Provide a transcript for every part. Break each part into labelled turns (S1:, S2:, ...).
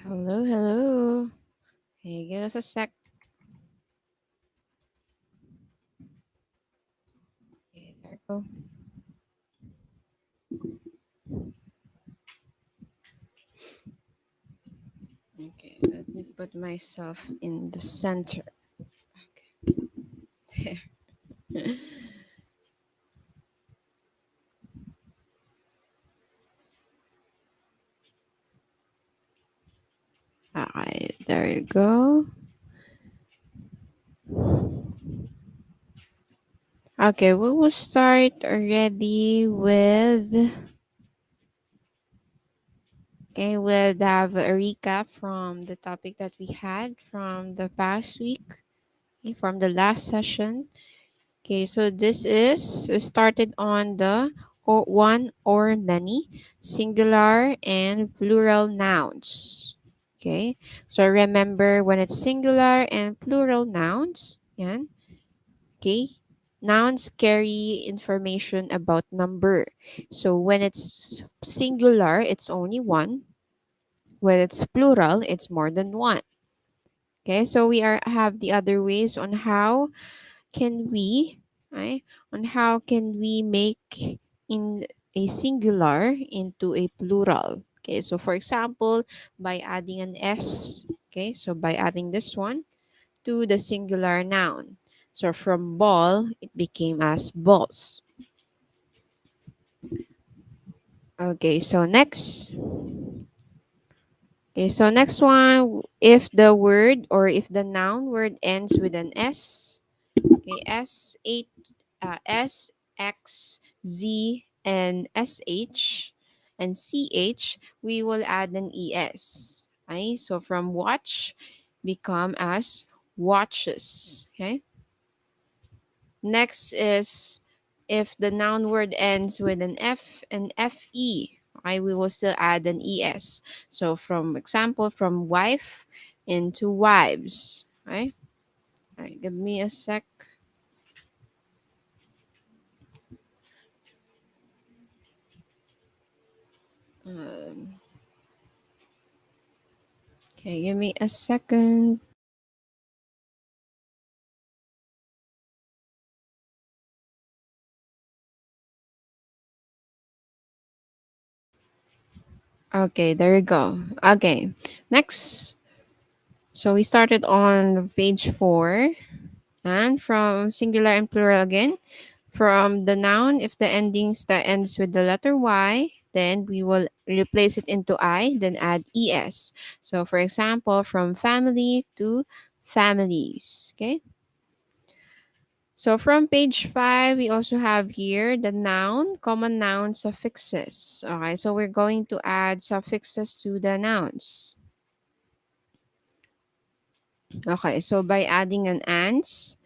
S1: Hello, hello. Hey, give us a sec. Okay, there we go. Okay, let me put myself in the center. Okay, there. All right, there you go. Okay, we will start already with. Okay, we'll have a recap from the topic that we had from the past week, okay, from the last session. Okay, so this is started on the one or many singular and plural nouns. Okay, so remember when it's singular and plural nouns, yan, okay, nouns carry information about number. So when it's singular, it's only one. When it's plural, it's more than one. Okay, so we are have the other ways on how can we, right? On how can we make in a singular into a plural? Okay, so for example, by adding an s, okay, so by adding this one to the singular noun. So from ball, it became as balls. Okay, so next. Okay, so next one, if the word or if the noun word ends with an s, okay, S, X, Z, and SH, and CH, we will add an ES. Okay? So from watch, become as watches. Okay? Next is if the noun word ends with an F and FE, okay, we will still add an ES. So from example, from wife into wives. Okay? All right, give me a sec. Um, Okay, give me a second. Okay, there you go. Okay, next. So we started on page 4. And from singular and plural again. From the noun, if the endings that ends with the letter Y, then we will replace it into I, then add ES. So for example, from family to families. Okay. So from page 5, we also have here the noun, common noun suffixes. Okay, so we're going to add suffixes to the nouns. Okay, so by adding an ans,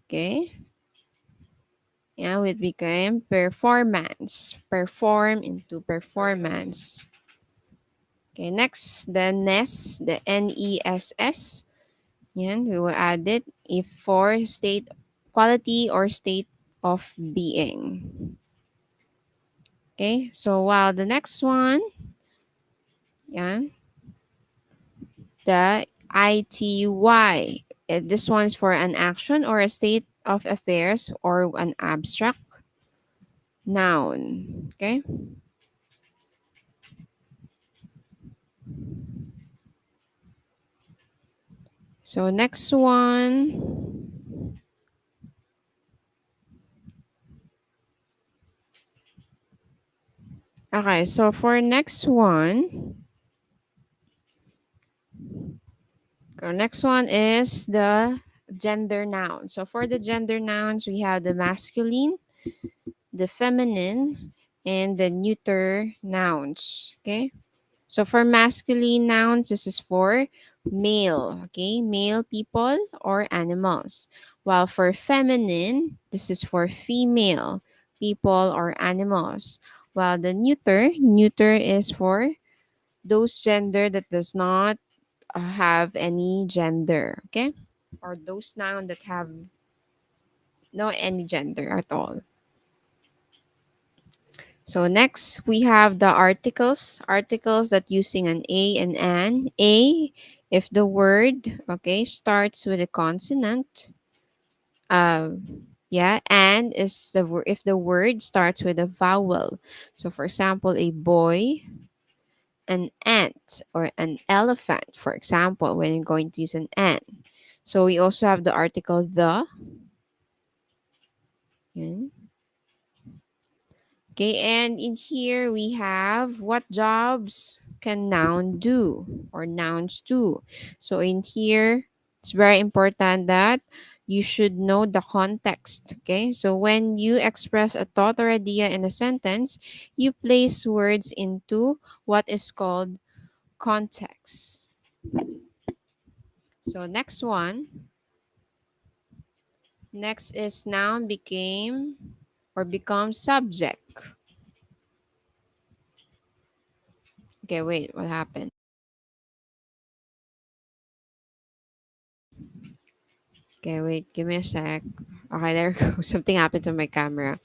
S1: okay, yeah, it became performance. Perform into performance. Okay, next, the ness, the NESS. Yan, we will add it if for state, quality or state of being. Okay, so while the next one, yeah, the ITY. This one's for an action or a state of affairs or an abstract noun. Okay, so next one. Okay, so for next one, our next one is the gender noun. So for the gender nouns, we have the masculine, the feminine, and the neuter nouns. Okay. So for masculine nouns, this is for male, okay? Male people or animals. While for feminine, this is for female people or animals. While the neuter is for those gender that does not have any gender, okay? Or those noun that have no any gender at all. So next we have the articles. Articles that using an a and an. A if the word, okay, starts with a consonant. Yeah, and is the if the word starts with a vowel. So for example, a boy, an ant, or an elephant, for example, when you're going to use an ant. So we also have the article the. Yan. Okay, and in here we have what jobs can noun do or nouns do. So in here, it's very important that you should know the context. Okay, so when you express a thought or idea in a sentence, you place words into what is called context. So next one, next is noun became or become subject. Okay, wait, what happened? Okay, wait, give me a sec. Okay, there goes. Something happened to my camera.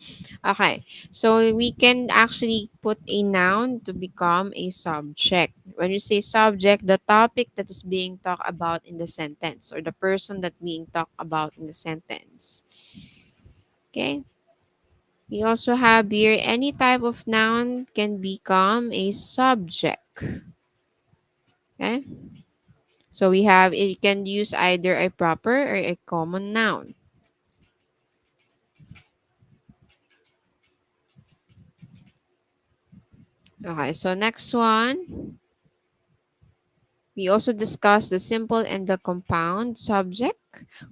S1: Okay, so we can actually put a noun to become a subject. When you say subject, the topic that is being talked about in the sentence or the person that being talked about in the sentence. Okay, we also have here any type of noun can become a subject. Okay, so we have it can use either a proper or a common noun. Okay, so next one. We also discussed the simple and the compound subject.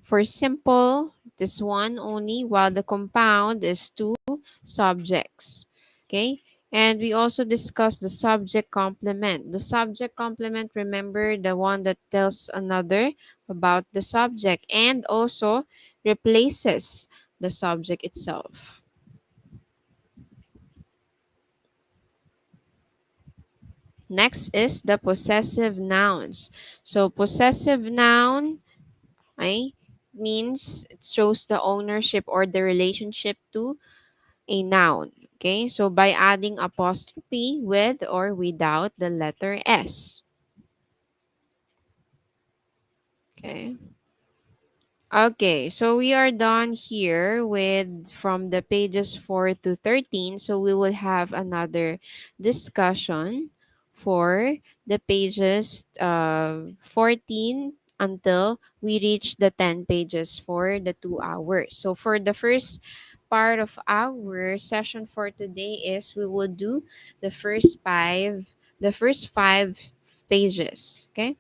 S1: For simple, this one only, while the compound is two subjects. Okay? And we also discussed the subject complement. The subject complement, remember the one that tells another about the subject and also replaces the subject itself. Next is the possessive nouns. So possessive noun, right, means it shows the ownership or the relationship to a noun. Okay, so by adding apostrophe with or without the letter S. Okay. Okay, so we are done here with from the pages 4 to 13. So we will have another discussion for the pages 14 until we reach the 10 pages for the 2 hours. So for the first part of our session for today is we will do the first five pages. Okay.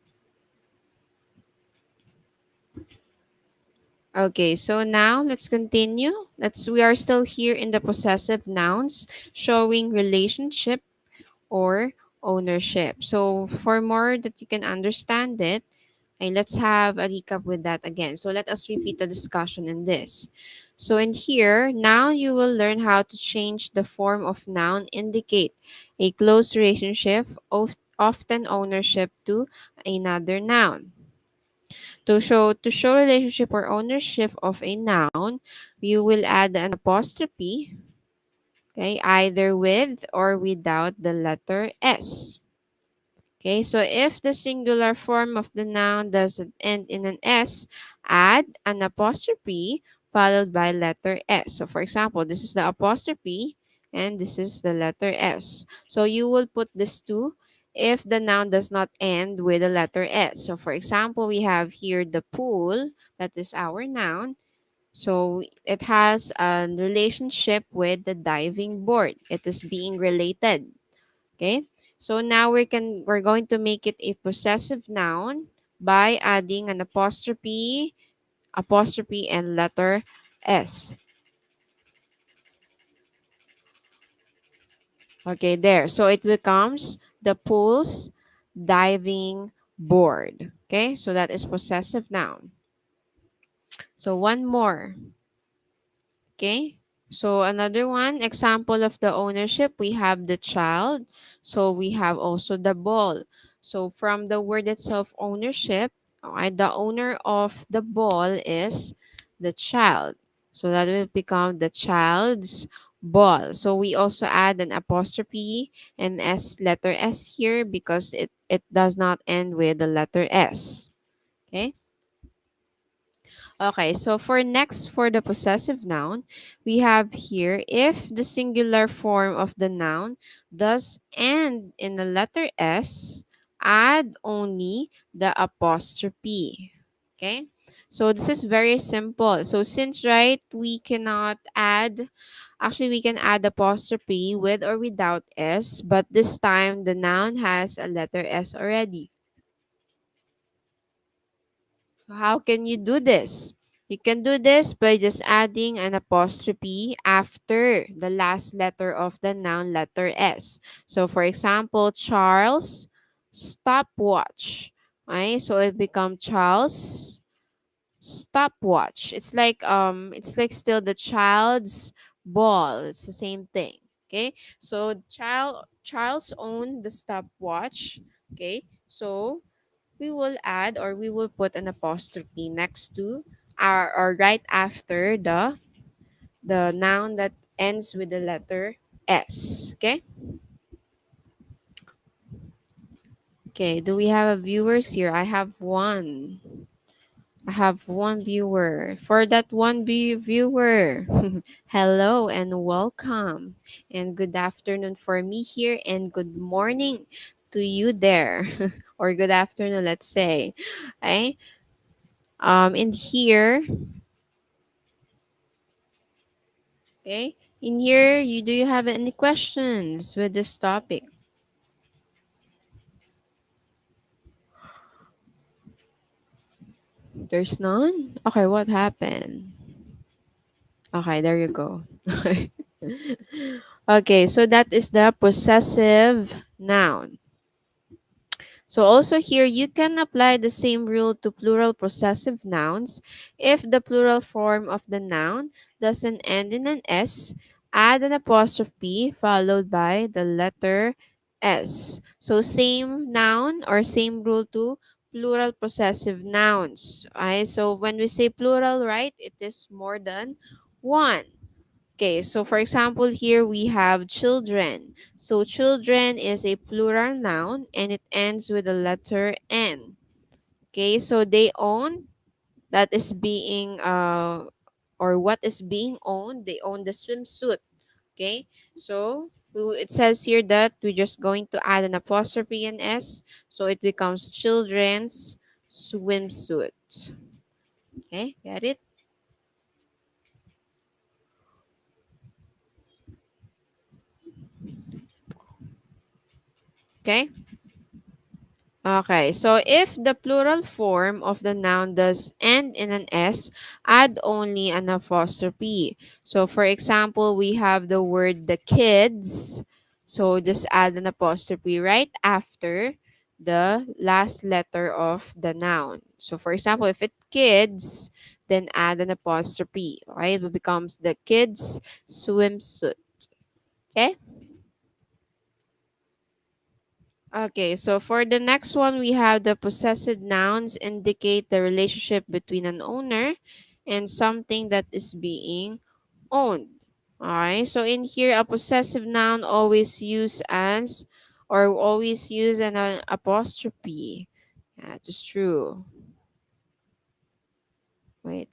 S1: Okay, so now let's continue. We are still here in the possessive nouns showing relationship or ownership. So for more that you can understand it, let's have a recap with that again. So let us repeat the discussion in this. So in here, now you will learn how to change the form of noun indicate a close relationship, often ownership to another noun. To show relationship or ownership of a noun, you will add an apostrophe, okay, either with or without the letter S. Okay, so if the singular form of the noun doesn't end in an S, add an apostrophe followed by letter S. So for example, this is the apostrophe and this is the letter S. So you will put this two if the noun does not end with the letter S. So for example, we have here the pool, that is our noun. So it has a relationship with the diving board. It is being related. Okay, so now we're going to make it a possessive noun by adding an apostrophe and letter S. Okay, there. So it becomes the pool's diving board. Okay, so that is possessive noun. So one more. Okay. So another one, example of the ownership, we have the child. So we have also the ball. So from the word itself, ownership, alright, the owner of the ball is the child. So that will become the child's ball. So we also add an apostrophe and S, letter S here, because it does not end with the letter S. Okay. Okay, so for the possessive noun, we have here if the singular form of the noun does end in the letter S, add only the apostrophe. Okay? So this is very simple. So since right we cannot add, actually we can add apostrophe with or without S, but this time the noun has a letter S already. How can you do this? You can do this by just adding an apostrophe after the last letter of the noun, letter S. So for example, Charles stopwatch. Okay, so it becomes Charles stopwatch. It's like still the child's ball. It's the same thing. Okay? So Charles owned the stopwatch. Okay? So we will add or we will put an apostrophe next to our or right after the noun that ends with the letter S. Okay? Okay, do we have a viewers here? I have one. I have one viewer. For that one viewer, hello and welcome. And good afternoon for me here, and good morning to you there. Or good afternoon, let's say. Okay? In here, okay? In here, do you have any questions with this topic? There's none? Okay, what happened? Okay, there you go. Okay, so that is the possessive noun. So also here, you can apply the same rule to plural possessive nouns. If the plural form of the noun doesn't end in an S, add an apostrophe followed by the letter S. So same noun or same rule to plural possessive nouns. Okay, so when we say plural, right, it is more than one. Okay, so for example, here we have children. So children is a plural noun and it ends with the letter N. Okay, so they own, that is being or what is being owned, they own the swimsuit. Okay, so it says here that we're just going to add an apostrophe and S, so it becomes children's swimsuit. Okay, get it? Okay. Okay, so if the plural form of the noun does end in an S, add only an apostrophe. So for example, we have the word the kids. So just add an apostrophe right after the last letter of the noun. So for example, if it's kids, then add an apostrophe. Okay, it becomes the kids swimsuit. Okay? Okay, so for the next one, we have the possessive nouns indicate the relationship between an owner and something that is being owned. Alright, so in here, a possessive noun always use as or always use an apostrophe. That is true. Wait,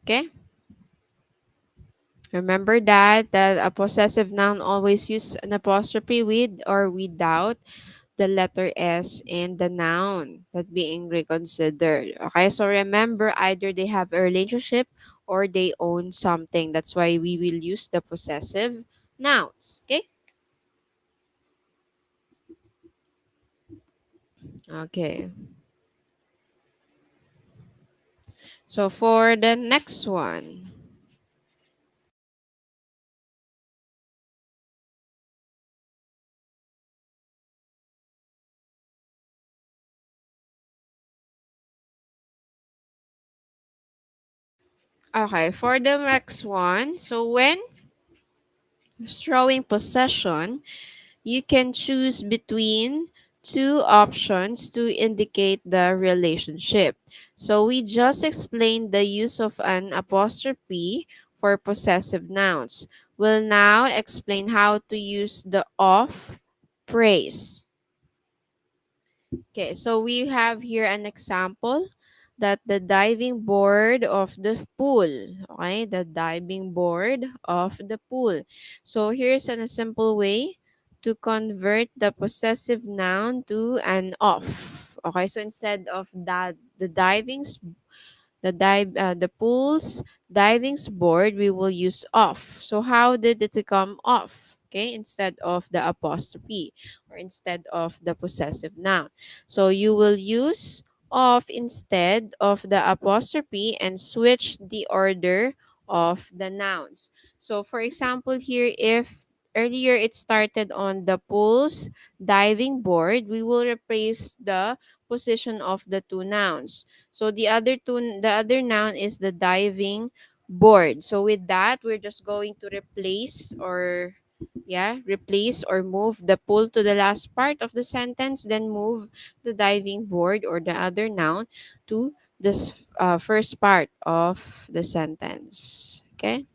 S1: okay. Remember that a possessive noun always use an apostrophe with or without the letter S in the noun that being reconsidered. Okay, so remember either they have a relationship or they own something. That's why we will use the possessive nouns. Okay? Okay. So for the next one. Okay, for the next one. So when throwing possession, you can choose between two options to indicate the relationship. So we just explained the use of an apostrophe for possessive nouns. We'll now explain how to use the of praise. Okay, so we have here an example that the diving board of the pool. Okay, the diving board of the pool. So here's a simple way to convert the possessive noun to an of. Okay, so instead of that, the pool's diving board, we will use off. So how did it become off? Okay, instead of the apostrophe or instead of the possessive noun. So you will use off instead of the apostrophe and switch the order of the nouns. So for example here, if earlier it started on the pool's diving board, we will replace the position of the two nouns. So the other noun is the diving board. So with that, we're just going to replace or move the pull to the last part of the sentence, then move the diving board or the other noun to this first part of the sentence. Okay?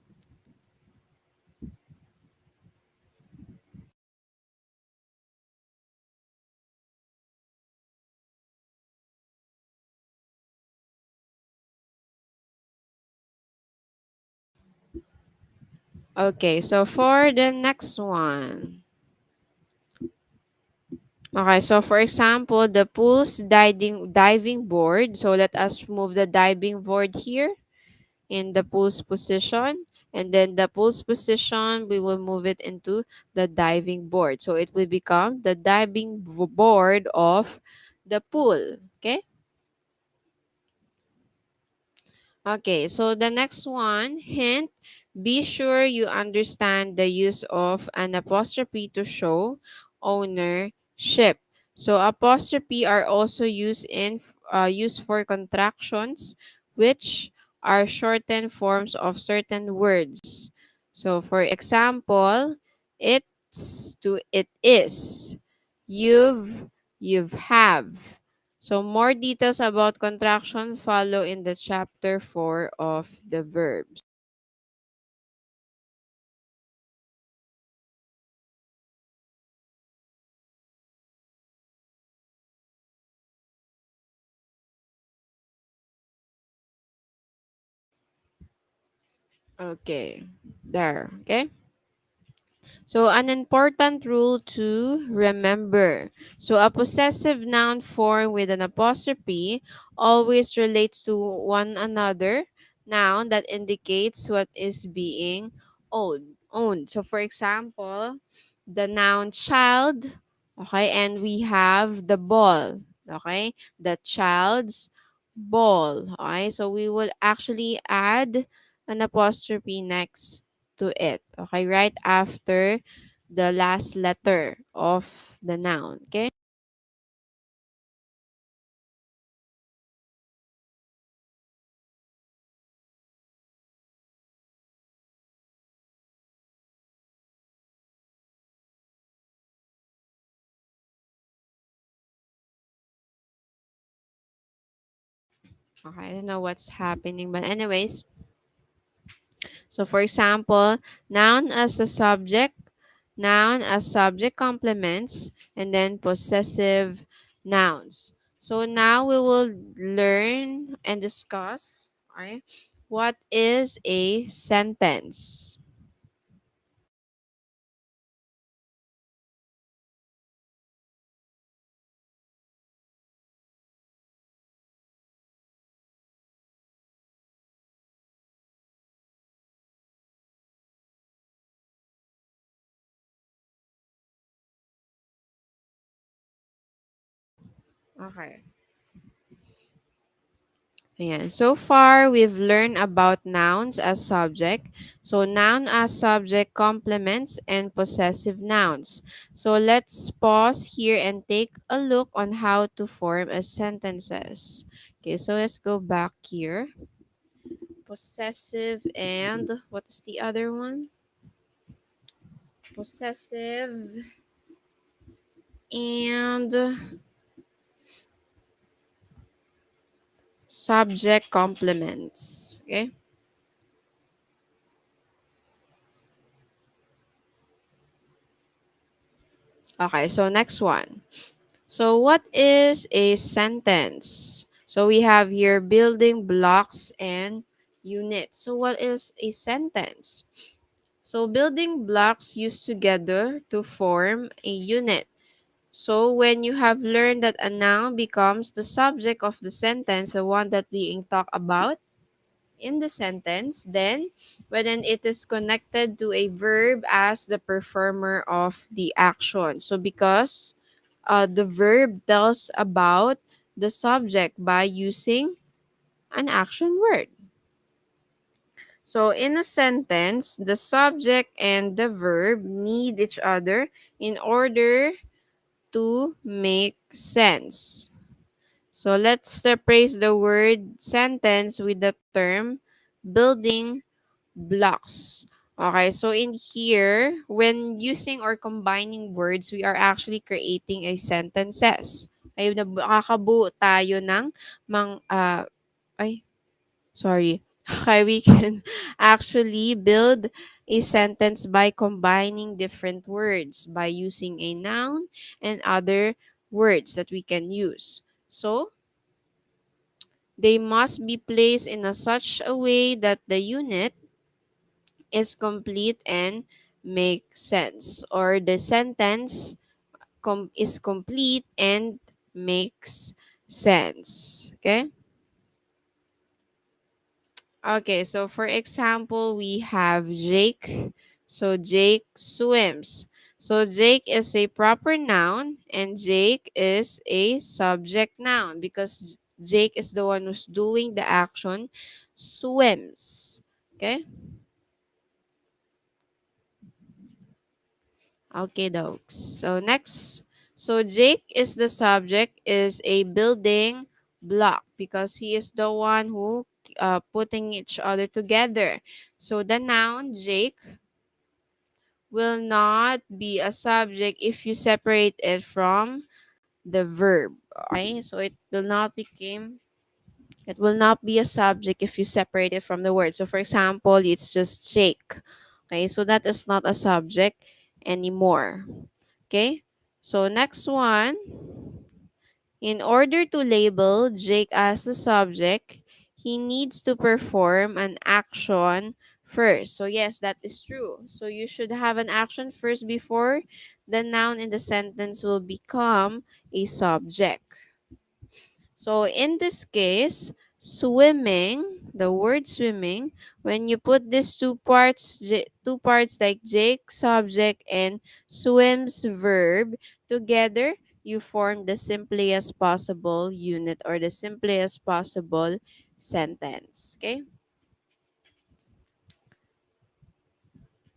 S1: Okay, so for the next one. Okay, so for example, the pool's diving board. So let us move the diving board here in the pool's position. And then the pool's position, we will move it into the diving board. So it will become the board of the pool. Okay? Okay, so the next one, hint, be sure you understand the use of an apostrophe to show ownership. So apostrophe are also used for contractions, which are shortened forms of certain words. So for example, it's to it is, you've, you've have. So more details about contraction follow in the chapter 4 of the verbs. Okay, there. Okay. So, an important rule to remember. So, a possessive noun form with an apostrophe always relates to one another noun that indicates what is being owned. So, for example, the noun child, okay, and we have the ball, okay, the child's ball, okay. So, we will actually add an apostrophe next to it. Okay, right after the last letter of the noun. Okay. Okay, I don't know what's happening, but anyways, so for example, noun as subject complements, and then possessive nouns. So now we will learn and discuss, okay, what is a sentence. Okay. Ayan. So far, we've learned about nouns as subject. So, noun as subject complements and possessive nouns. So, let's pause here and take a look on how to form a sentences. Okay, so let's go back here. Possessive and what is the other one? Possessive and subject complements. Okay. Okay, so next one. So what is a sentence? So we have here building blocks and units. So what is a sentence? So building blocks used together to form a unit. So when you have learned that a noun becomes the subject of the sentence, the one that being talked about in the sentence, then when it is connected to a verb as the performer of the action. So because the verb tells about the subject by using an action word. So in a sentence, the subject and the verb need each other in order to make sense. So let's replace the word sentence with the term building blocks. Okay, so in here, when using or combining words, we are actually creating a sentences. Ay, nakakabuo tayo ng ay, sorry. Okay, we can actually build a sentence by combining different words, by using a noun and other words that we can use. So, they must be placed in a such a way that the unit is complete and make sense, or the sentence is complete and makes sense. Okay. Okay, so for example, we have Jake. So Jake swims. So Jake is a proper noun and Jake is a subject noun because Jake is the one who's doing the action swims. Okay? Okay, dogs. So next, so Jake is the subject is a building block because he is the one who putting each other together. So the noun Jake will not be a subject if you separate it from the verb. Okay, so it will not be a subject if you separate it from the word. So for example, it's just Jake. Okay, so that is not a subject anymore. Okay, so next one. In order to label Jake as the subject, he needs to perform an action first. So yes, that is true. So you should have an action first before the noun in the sentence will become a subject. So in this case, swimming, the word swimming, when you put these two parts like Jake subject and swims verb together, you form the simplest possible unit or the simplest possible sentence. Okay?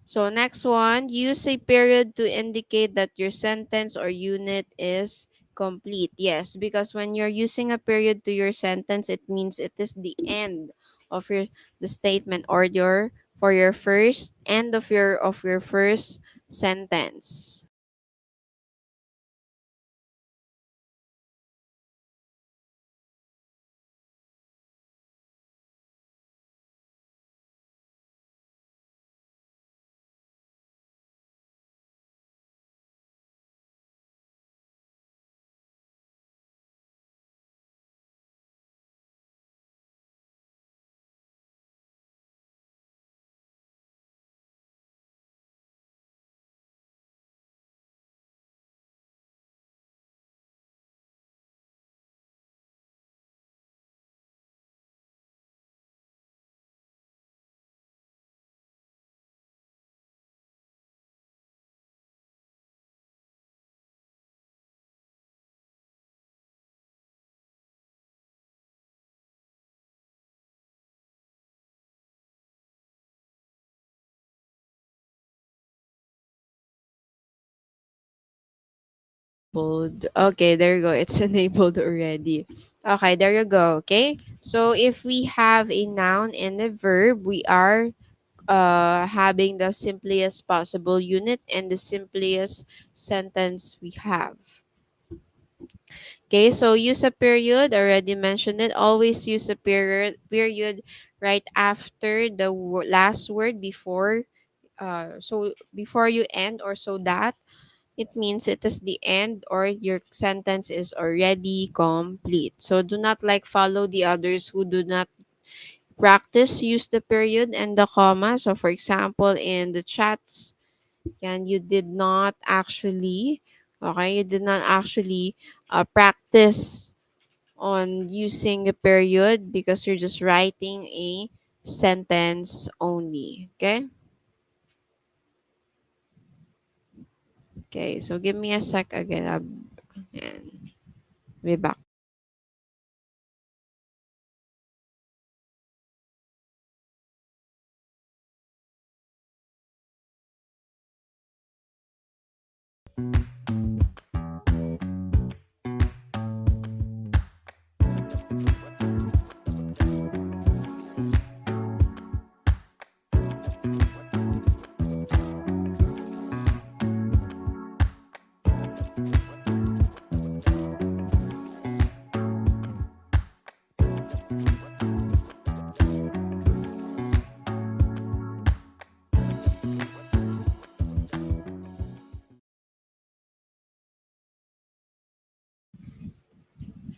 S1: So next one, use a period to indicate that your sentence or unit is complete. Yes, because when you're using a period to your sentence, it means it is the end of the statement or your for your first end of your first sentence. Enabled. Okay, there you go. It's enabled already. Okay, there you go. Okay. So if we have a noun and a verb, we are having the simplest possible unit and the simplest sentence we have. Okay, so use a period, already mentioned it. Always use a period right after the last word before so before you end, or so that it means it is the end or your sentence is already complete. So do not like follow the others who do not practice use the period and the comma. So for example, in the chats, and you did not actually, okay, you did not actually practice on using a period because you're just writing a sentence only. Okay. Okay, so give me a sec again. And be back.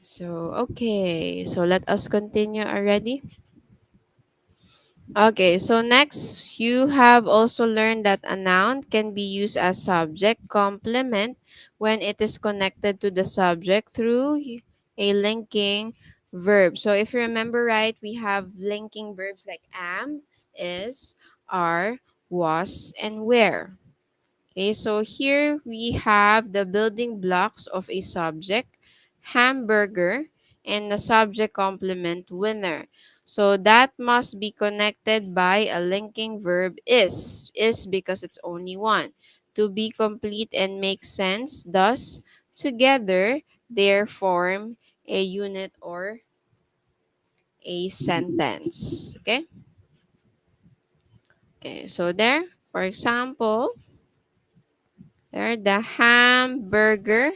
S1: So, okay. So, let us continue already. Okay, so next, you have also learned that a noun can be used as subject complement when it is connected to the subject through a linking verb. So, if you remember right, we have linking verbs like am, is, are, was, and were. Okay, so here we have the building blocks of a subject, hamburger, and the subject complement winner. So that must be connected by a linking verb is because it's only one. To be complete and make sense, thus, together, they form a unit or a sentence. Okay? Okay, so there, for example, there, the hamburger.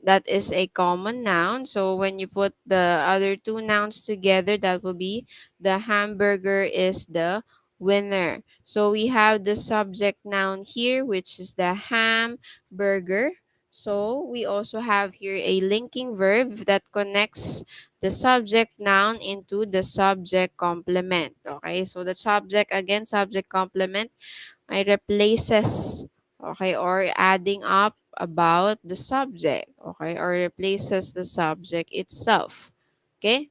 S1: That is a common noun. So when you put the other two nouns together, that will be the hamburger is the winner. So we have the subject noun here, which is the hamburger. So we also have here a linking verb that connects the subject noun into the subject complement. Okay, so the subject again, subject complement, I replaces, okay, or adding up about the subject, okay, or replaces the subject itself. Okay.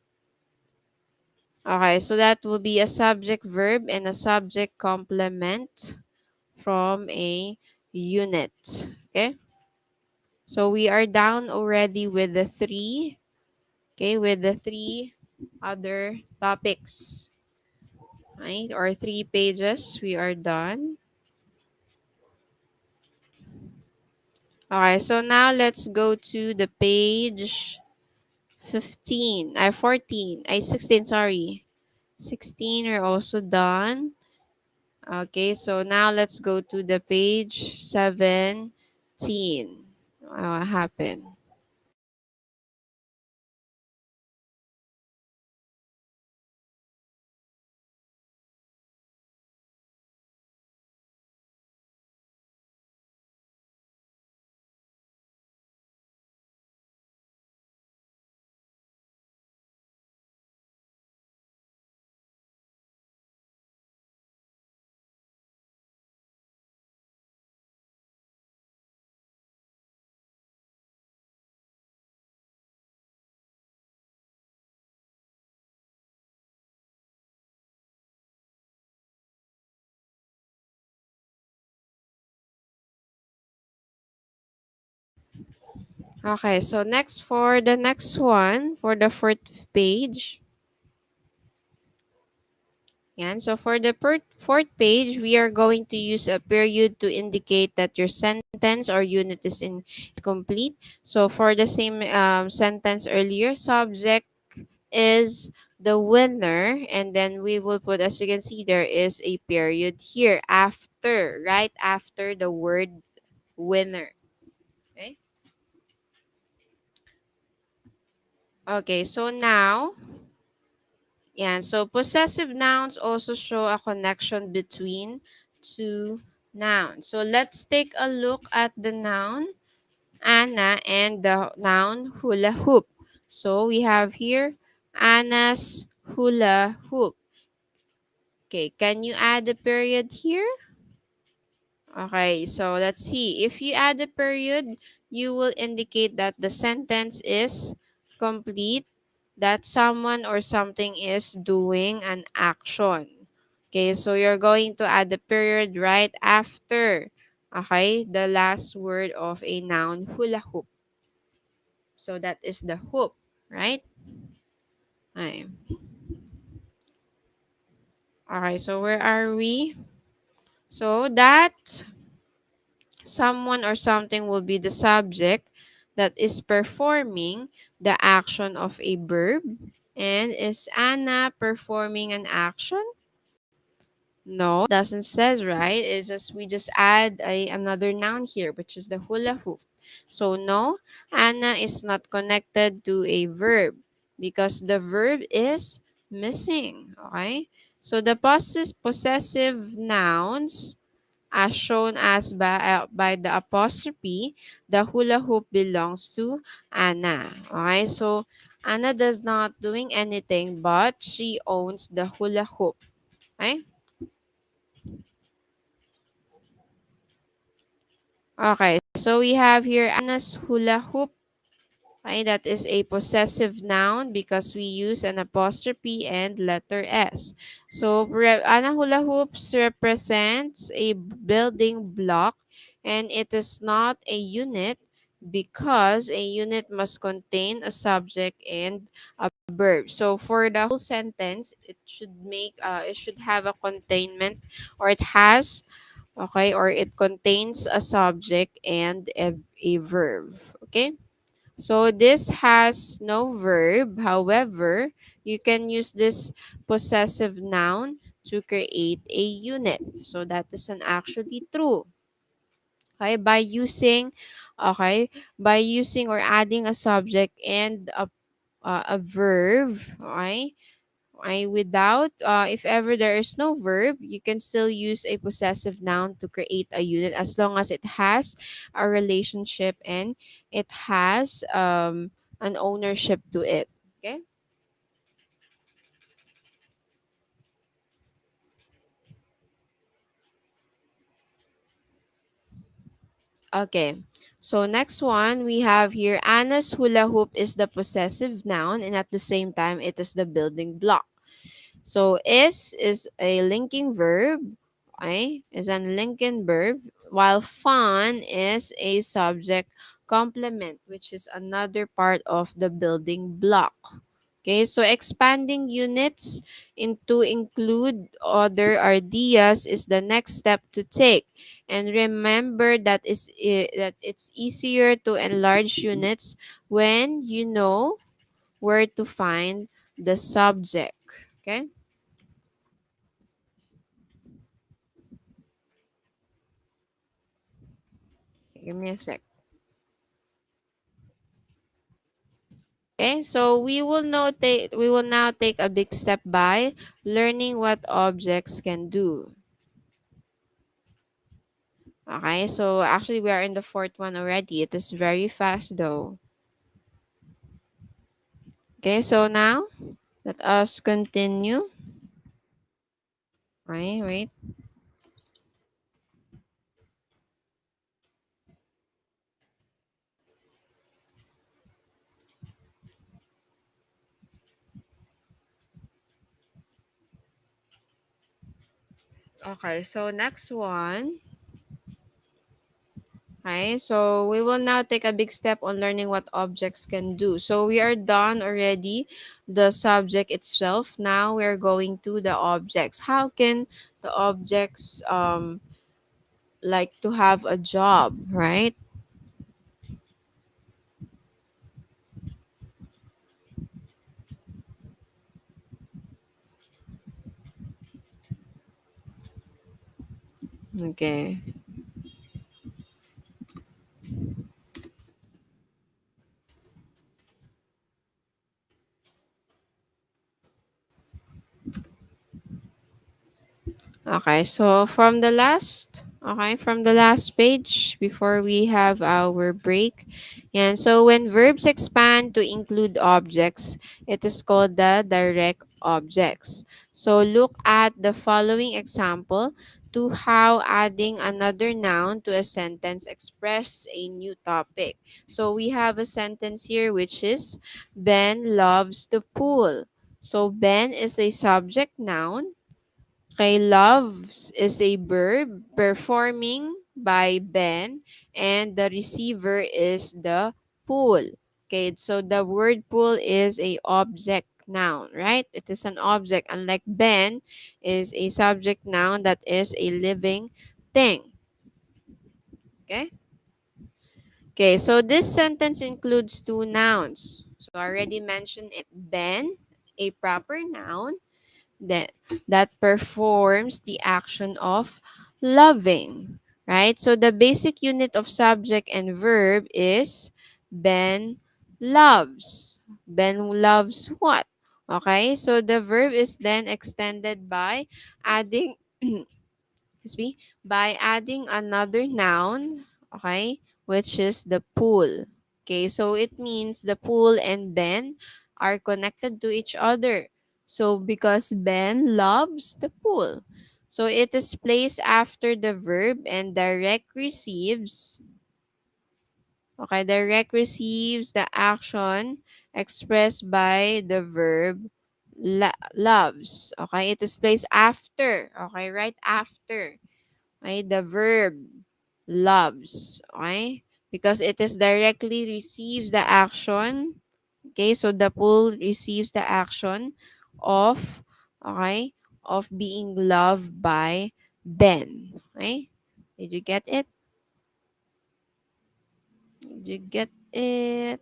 S1: Okay, so that will be a subject verb and a subject complement from a unit. Okay, so we are down already with the three, okay, with the three other topics, right, or 3 pages. We are done. Okay, so now let's go to the page 15, I 14, I 16, sorry. 16 are also done. Okay, so now let's go to the page 17. What happened? Okay, so next for the next one, for the fourth page. Yan. So for the fourth page, we are going to use a period to indicate that your sentence or unit is complete. So for the same sentence earlier, subject is the winner, and then we will put, as you can see, there is a period here after, right after the word winner. Okay. Okay, so now, yeah, so possessive nouns also show a connection between two nouns. So let's take a look at the noun Anna and the noun hula hoop. So we have here Anna's hula hoop. Okay, can you add a period here? Okay, so let's see. If you add a period, you will indicate that the sentence is complete, that someone or something is doing an action. Okay, so you're going to add the period right after, okay, the last word of a noun hula hoop. So that is the hoop, right? Okay. Okay, so where are we? So that someone or something will be the subject that is performing the action of a verb. And is Anna performing an action? No, doesn't says, right? It's just we just add another noun here, which is the hula hoop. So no, Anna is not connected to a verb because the verb is missing. Okay? So the possessive nouns as shown as by the apostrophe, the hula hoop belongs to Anna. Okay? So Anna does not doing anything but she owns the hula hoop. Okay? Okay, so we have here Anna's hula hoop. Okay, that is a possessive noun because we use an apostrophe and letter S. So Anna hula hoops represents a building block and it is not a unit because a unit must contain a subject and a verb. So for the whole sentence, it should have a containment, or it has, okay, or it contains a subject and a verb. Okay, so this has no verb. However, you can use this possessive noun to create a unit. So that is an actually true. Okay, by using or adding a subject and a verb. Okay, without, if ever there is no verb, you can still use a possessive noun to create a unit as long as it has a relationship and it has an ownership to it. Okay. Okay. So next one we have here Anna's hula hoop is the possessive noun and at the same time it is the building block. So is a linking verb, okay? Is a linking verb, while fun is a subject complement, which is another part of the building block. Okay, so expanding units into include other ideas is the next step to take. And remember that it's easier to enlarge units when you know where to find the subject. Okay? Give me a sec. Okay, so we will now take a big step by learning what objects can do. Okay, so actually we are in the fourth one already. It is very fast though. Okay, so now let us continue. Right, wait. Okay, so next one. Okay, so we will now take a big step on learning what objects can do. So we are done already the subject itself. Now we are going to the objects. How can the objects like to have a job, right? Okay. Okay, so from the last page before we have our break. And so when verbs expand to include objects, it is called the direct objects. So look at the following example to how adding another noun to a sentence express a new topic. So we have a sentence here which is Ben loves the pool. So Ben is a subject noun. Okay, loves is a verb performing by Ben, and the receiver is the pool. Okay, so the word pool is a object noun, right? It is an object, unlike Ben is a subject noun that is a living thing. Okay? Okay, so this sentence includes two nouns. So I already mentioned it. Ben, a proper noun, that performs the action of loving, right? So the basic unit of subject and verb is Ben loves. Ben loves what? Okay, so the verb is then extended by adding excuse me, by adding another noun, okay, which is the pool. Okay, so it means the pool and Ben are connected to each other. So because Ben loves the pool. So it is placed after the verb and direct receives the action expressed by the verb loves. Okay, it is placed after, okay, right after. Okay, the verb loves. Okay? Because it is directly receives the action. Okay, so the pool receives the action of, okay, of being loved by Ben. Okay? Did you get it? Did you get it?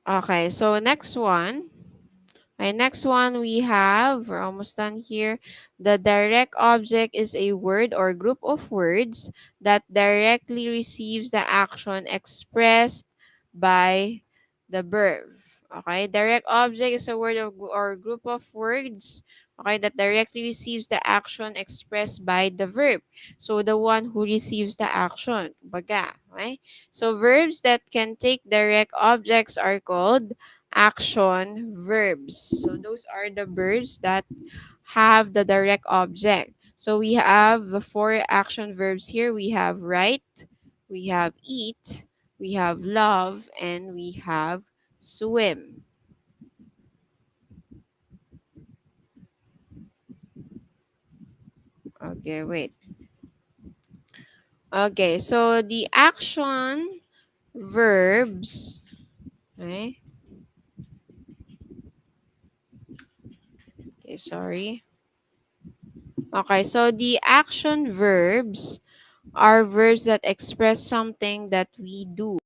S1: Okay, so next one. Okay, next one we have, we're almost done here. The direct object is a word or group of words that directly receives the action expressed by the verb. Okay, direct object is a word or group of words, okay, that directly receives the action expressed by the verb. So the one who receives the action, baga, okay? So verbs that can take direct objects are called action verbs. So those are the verbs that have the direct object. So we have the four action verbs here. We have write, we have eat, we have love, and we have swim. Okay, wait. Okay, so the action verbs, okay, okay, sorry. Okay, so the action verbs are verbs that express something that we do.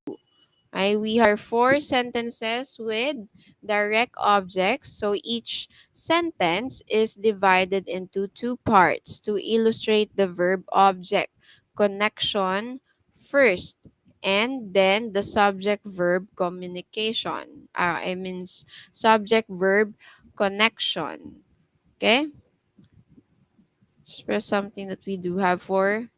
S1: We have four sentences with direct objects. So each sentence is divided into two parts to illustrate the verb object connection first, and then the subject verb communication. Subject verb connection. Okay? Express something that we do have for.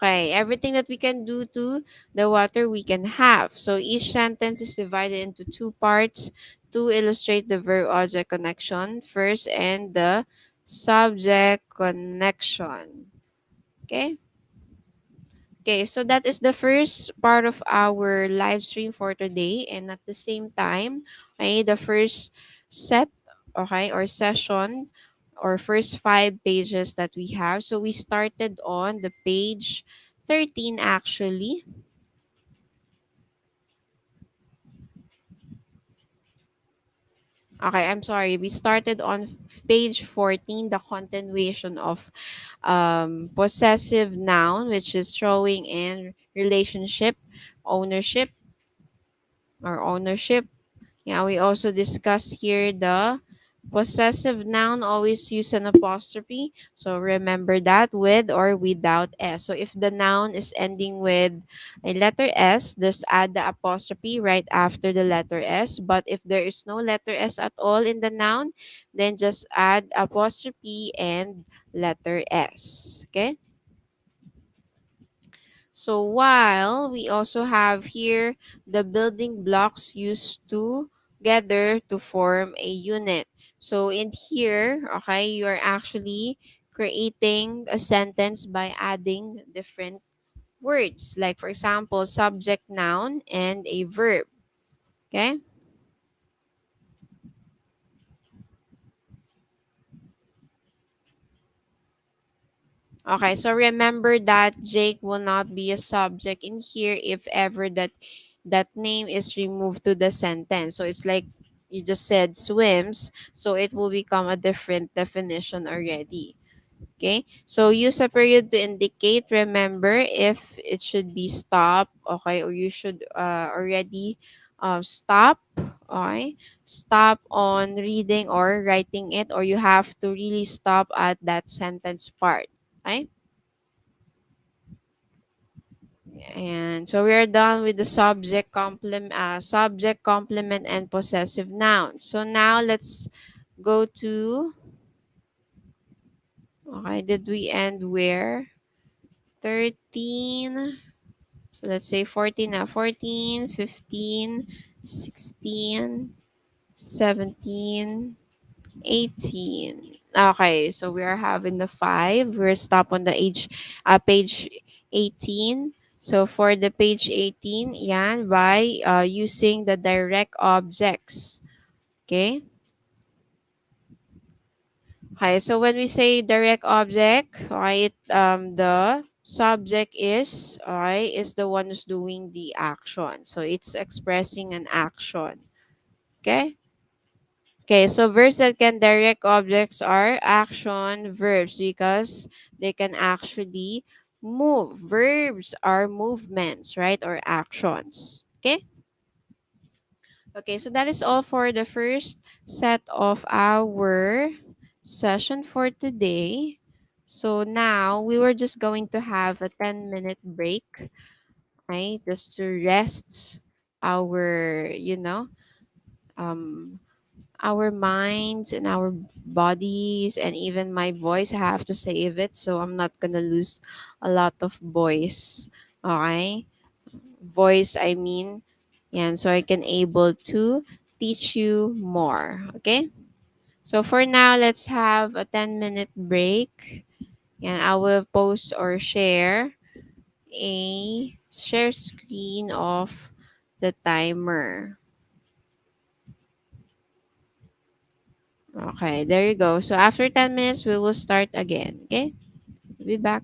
S1: Okay, everything that we can do to the water we can have. So each sentence is divided into two parts to illustrate the verb object connection first and the subject connection. Okay? Okay, so that is the first part of our live stream for today. And at the same time, the first set, okay, or session or first 5 pages that we have. So we started on the page 13 actually. Okay, I'm sorry. We started on page 14, the continuation of possessive noun, which is showing in relationship, ownership, or ownership. Yeah, we also discussed here the Possessive noun always use an apostrophe. So remember that, with or without S. So if the noun is ending with a letter S, just add the apostrophe right after the letter S. But if there is no letter S at all in the noun, then just add apostrophe and letter S. Okay? So while we also have here the building blocks used together to form a unit. So in here, okay, you are actually creating a sentence by adding different words. Like for example, subject, noun, and a verb. Okay? Okay, so remember that Jake will not be a subject in here if ever that name is removed to the sentence. So it's like you just said swims, so it will become a different definition already. Okay, so use a period to indicate, remember, if it should be stop, okay, or you should already stop, okay, stop on reading or writing it, or you have to really stop at that sentence part, okay? And so we are done with the subject, complement, and possessive noun. So now let's go to, okay, did we end where? 13. So let's say 14 now. 14, 15, 16, 17, 18. Okay, so we are having the 5. We're stop on the page 18. So for the page 18, yan, by using the direct objects. Okay? Okay, so when we say direct object, right, the subject is the one who's doing the action. So it's expressing an action. Okay? Okay, so verbs that can direct objects are action verbs because they can actually move. Verbs are movements, right? Or actions. Okay? Okay, so that is all for the first set of our session for today. So now we were just going to have a 10-minute break, right? Just to rest our, um, our minds and our bodies, and even my voice. I have to save it so I'm not gonna lose a lot of voice. Okay, voice I mean, and so I can able to teach you more. Okay, so for now let's have a 10-minute break, and I will post or share a share screen of the timer. Okay, there you go. So after 10 minutes, we will start again. Okay, be back.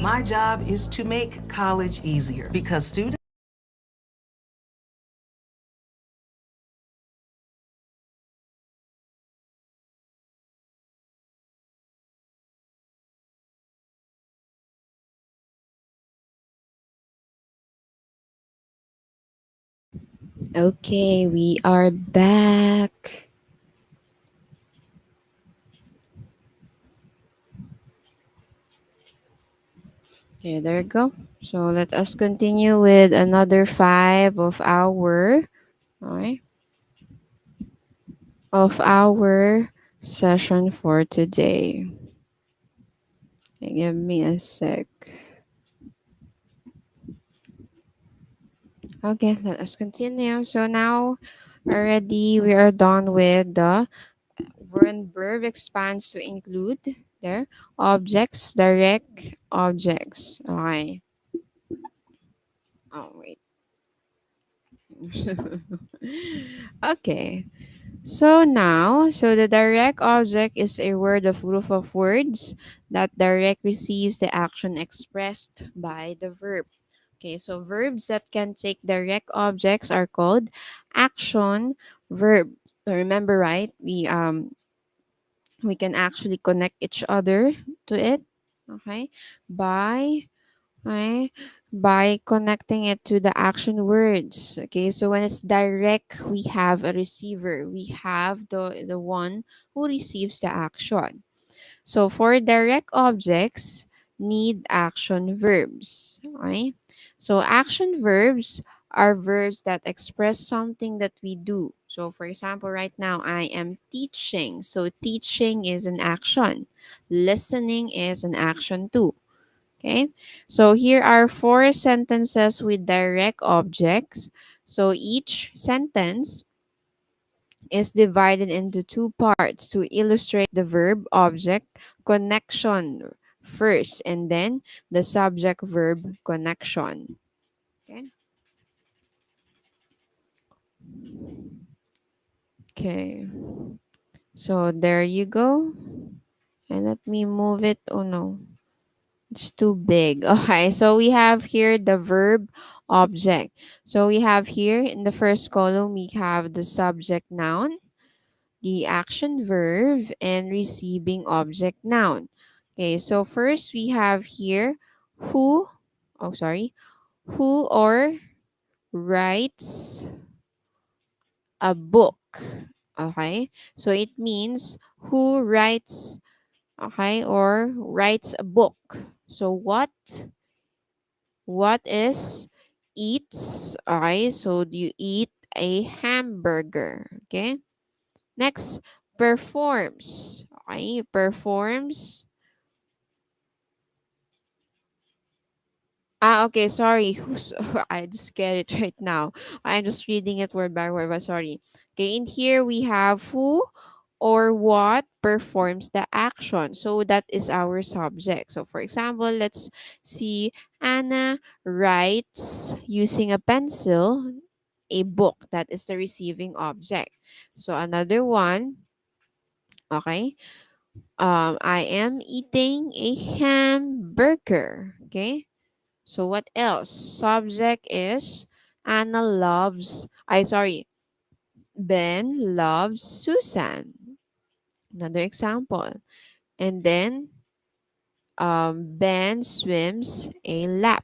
S2: My job is to make college easier because students.
S1: Okay, we are back. Okay, there you go. So let us continue with another five okay, of our session for today. Okay, give me a sec. Okay, let us continue. So now already we are done with the when verb expands to include their objects, direct objects. Okay. Oh wait. Okay. So the direct object is a word of group of words that direct receives the action expressed by the verb. Okay, so verbs that can take direct objects are called action verb. So remember, right? We can actually connect each other to it. Okay, by right? By connecting it to the action words. Okay, so when it's direct, we have a receiver. We have the one who receives the action. So for direct objects, need action verbs. Okay? So action verbs are verbs that express something that we do. So for example, right now I am teaching. So teaching is an action. Listening is an action too. Okay, so here are four sentences with direct objects. So each sentence is divided into two parts to illustrate the verb object connection first and then the subject verb connection. Okay. Okay. So there you go. And let me move it. Oh no. It's too big. Okay, so we have here the verb object. So we have here in the first column, we have the subject noun, the action verb, and receiving object noun. Okay, so first we have here who, oh, sorry, who or writes a book. Okay, so it means who writes, okay, or writes a book. So what is eats? Okay, so you eat a hamburger. Okay. Next, performs. Okay, performs. Okay, sorry. I just get it right now. I'm just reading it word by word, but sorry. Okay, in here we have who or what performs the action. So that is our subject. So for example, let's see Anna writes using a pencil a book. That is the receiving object. So another one, okay. I am eating a hamburger. Okay. So what else? Subject is Anna loves, I sorry, Ben loves Susan. Another example. And then Ben swims a lap.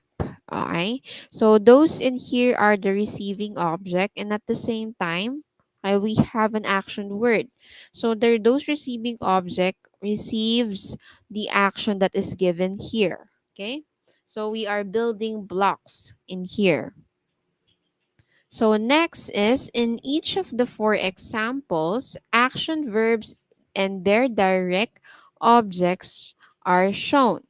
S1: Okay. So those in here are the receiving object, and at the same time, we have an action word. So there, those receiving object receives the action that is given here. Okay. So we are building blocks in here. So next is in each of the four examples, action verbs and their direct objects are shown.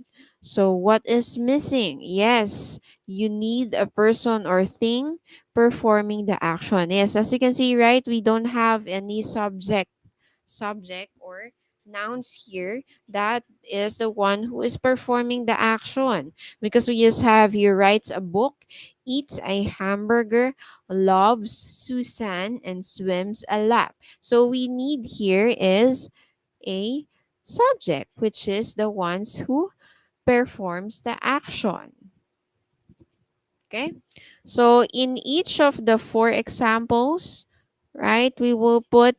S1: So what is missing? Yes, you need a person or thing performing the action. Yes, as you can see, right, we don't have any subject or nouns here that is the one who is performing the action because we just have here writes a book, eats a hamburger, loves Susan, and swims a lap. So we need here is a subject, which is the ones who performs the action. Okay. So in each of the four examples, right, we will put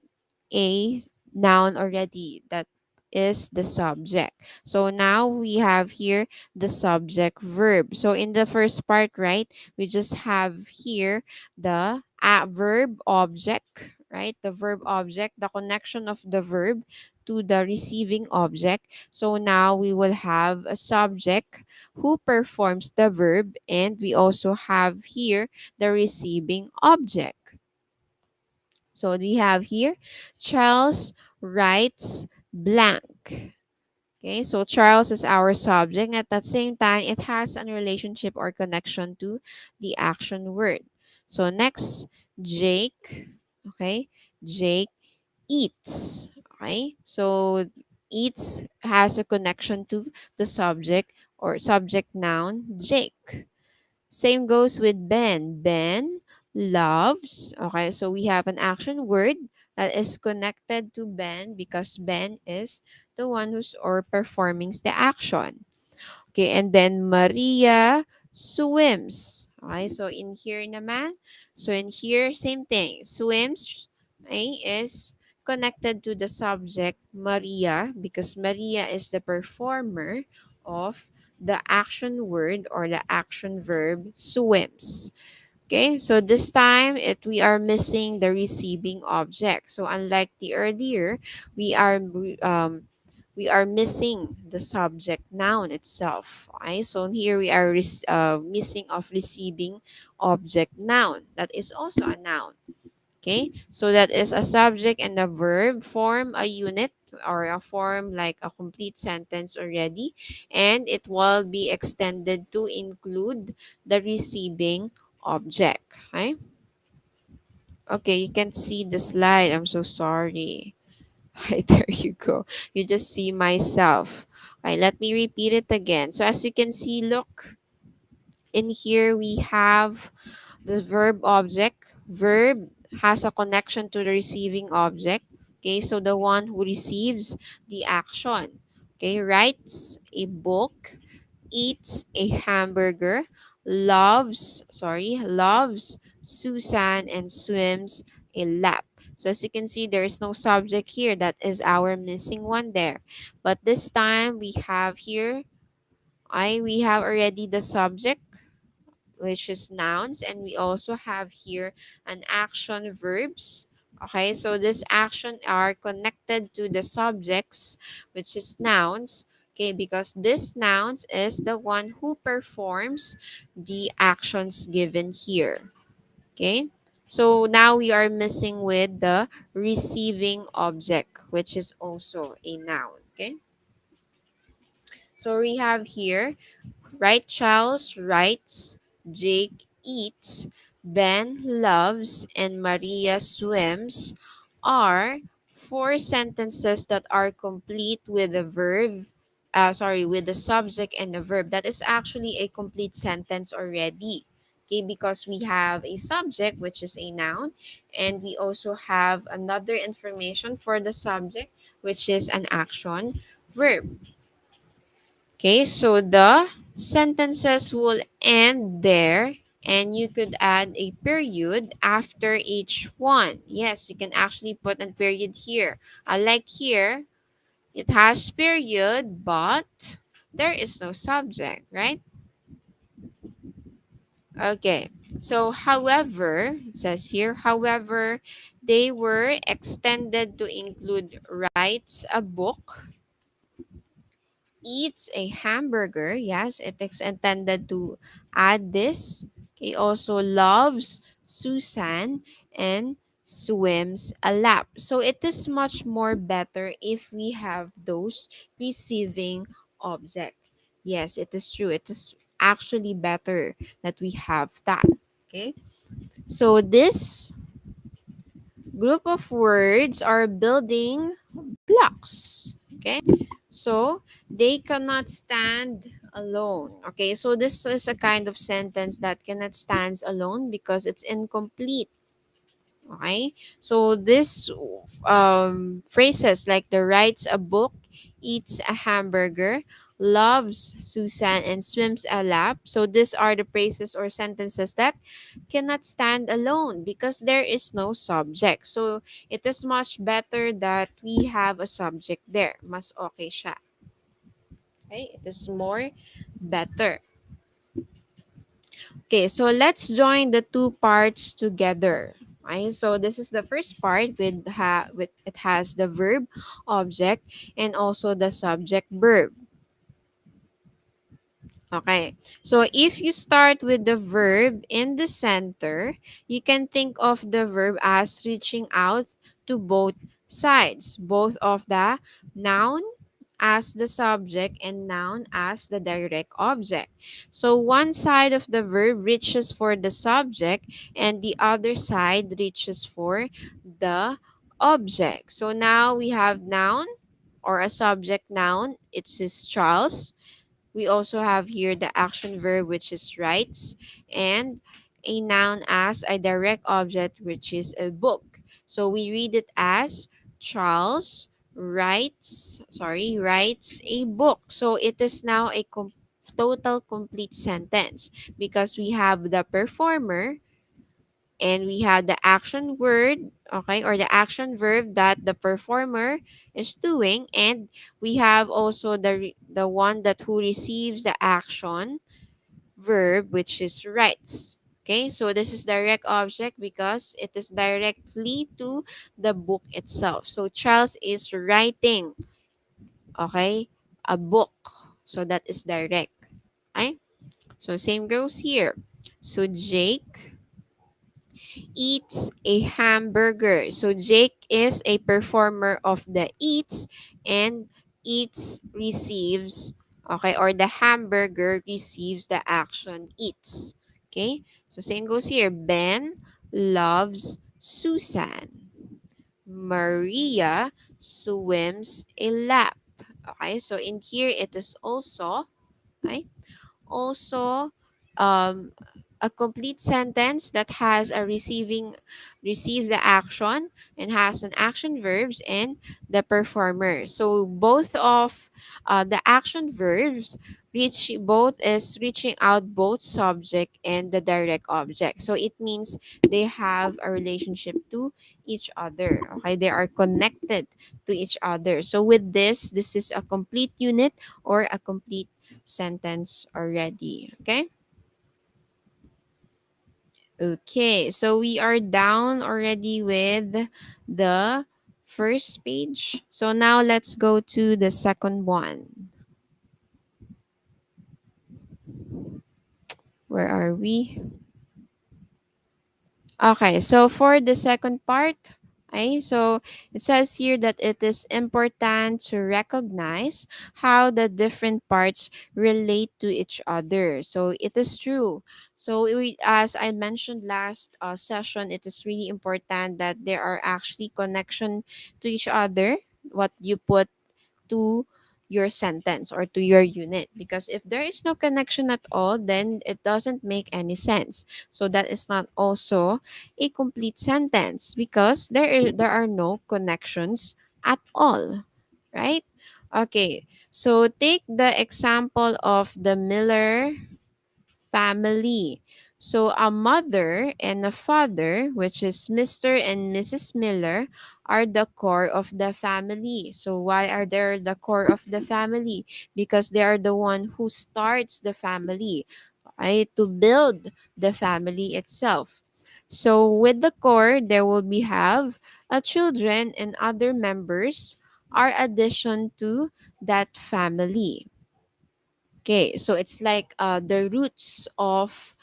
S1: a noun already that is the subject. So now we have here the subject verb. So in the first part, right, we just have here the verb object, right? The verb object, the connection of the verb to the receiving object. So now we will have a subject who performs the verb, and we also have here the receiving object. So we have here Charles writes blank. Okay, so Charles is our subject. At the same time, it has a relationship or connection to the action word. So next, Jake. Okay, Jake eats. Okay, so eats has a connection to the subject or subject noun Jake. Same goes with Ben. Ben loves. Okay, so we have an action word that is connected to Ben because Ben is the one who's or performing the action. Okay, and then Maria swims. Okay, so in here naman, so in here, same thing. Swims, okay, is connected to the subject Maria because Maria is the performer of the action word or the action verb swims. Okay, so this time we are missing the receiving object. So unlike the earlier, we are we are missing the subject noun itself. Okay, so here we are missing of receiving object noun. That is also a noun. Okay, so that is a subject and a verb form a unit or a form like a complete sentence already, and it will be extended to include the receiving object. Okay, okay, you can see the slide. I'm so sorry. Right, there you go. You just see myself. All right, let me repeat it again. So as you can see, look, in here we have the verb object. Verb has a connection to the receiving object. Okay, so the one who receives the action. Okay, writes a book, eats a hamburger, loves Susan, and swims a lap. So as you can see, there is no subject here. That is our missing one there. But this time we have here, we have already the subject, which is nouns, and we also have here an action verbs. Okay, so this action are connected to the subjects, which is nouns. Okay, because this nouns is the one who performs the actions given here. Okay, so now we are missing with the receiving object, which is also a noun. Okay, so we have here right, Charles writes, Jake eats, Ben loves, and Maria swims are four sentences that are complete with the verb, with the subject and the verb. That is actually a complete sentence already. Okay, because we have a subject, which is a noun, and we also have another information for the subject, which is an action verb. Okay, so the sentences will end there, and you could add a period after each one. Yes, you can actually put a period here. Like here, it has period, but there is no subject, right? Okay, so however, it says here, however, they were extended to include writes a book, eats a hamburger. Yes, it is intended to add this. Okay, also loves Susan and swims a lap. So it is much more better if we have those receiving object. Yes, it is true. It is actually better that we have that. Okay. So this group of words are building blocks. Okay. So they cannot stand alone. Okay, so this is a kind of sentence that cannot stand alone because it's incomplete. Okay, so this phrases like the writes a book, eats a hamburger loves Susan, and swims a lap. So these are the phrases or sentences that cannot stand alone because there is no subject. So it is much better that we have a subject there. Mas okay siya. Okay? It is more better. Okay, so let's join the two parts together. Okay, so this is the first part with it has the verb, object, and also the subject verb. Okay, so if you start with the verb in the center, you can think of the verb as reaching out to both sides, both of the noun as the subject and noun as the direct object. So one side of the verb reaches for the subject and the other side reaches for the object. So now we have noun or a subject noun. It is Charles. We also have here the action verb, which is writes, and a noun as a direct object, which is a book. So we read it as Charles writes a book. So it is now a total complete sentence because we have the performer and we have the action word, okay, or the action verb that the performer is doing, and we have also the one that who receives the action verb, which is writes. Okay, so this is direct object because it is directly to the book itself. So Charles is writing, okay, a book. So that is direct. Okay, so same goes here. So Jake eats a hamburger. So Jake is a performer of the eats, and eats receives, okay, or the hamburger receives the action eats. Okay, so same goes here. Ben loves Susan. Maria swims a lap. Okay, so in here it is also, okay, also um, a complete sentence that has a receives the action and has an action verbs and the performer. So both of the action verbs both is reaching out both subject and the direct object. So it means they have a relationship to each other. Okay, they are connected to each other. So with this is a complete unit or a complete sentence already. Okay. Okay. So we are down already with the first page. So now let's go to the second one. Where are we? Okay, so for the second part, okay, so it says here that it is important to recognize how the different parts relate to each other. So it is true. So as I mentioned last session, it is really important that there are actually connection to each other. What you put to your sentence or to your unit, because if there is no connection at all, then it doesn't make any sense. So that is not also a complete sentence because there are no connections at all, right? Okay, so take the example of the Miller family. So a mother and a father, which is Mr. and Mrs. Miller, are the core of the family. So why are they the core of the family? Because they are the one who starts the family, right? To build the family itself. So with the core, there will be have children and other members are addition to that family. Okay, so it's like the roots of,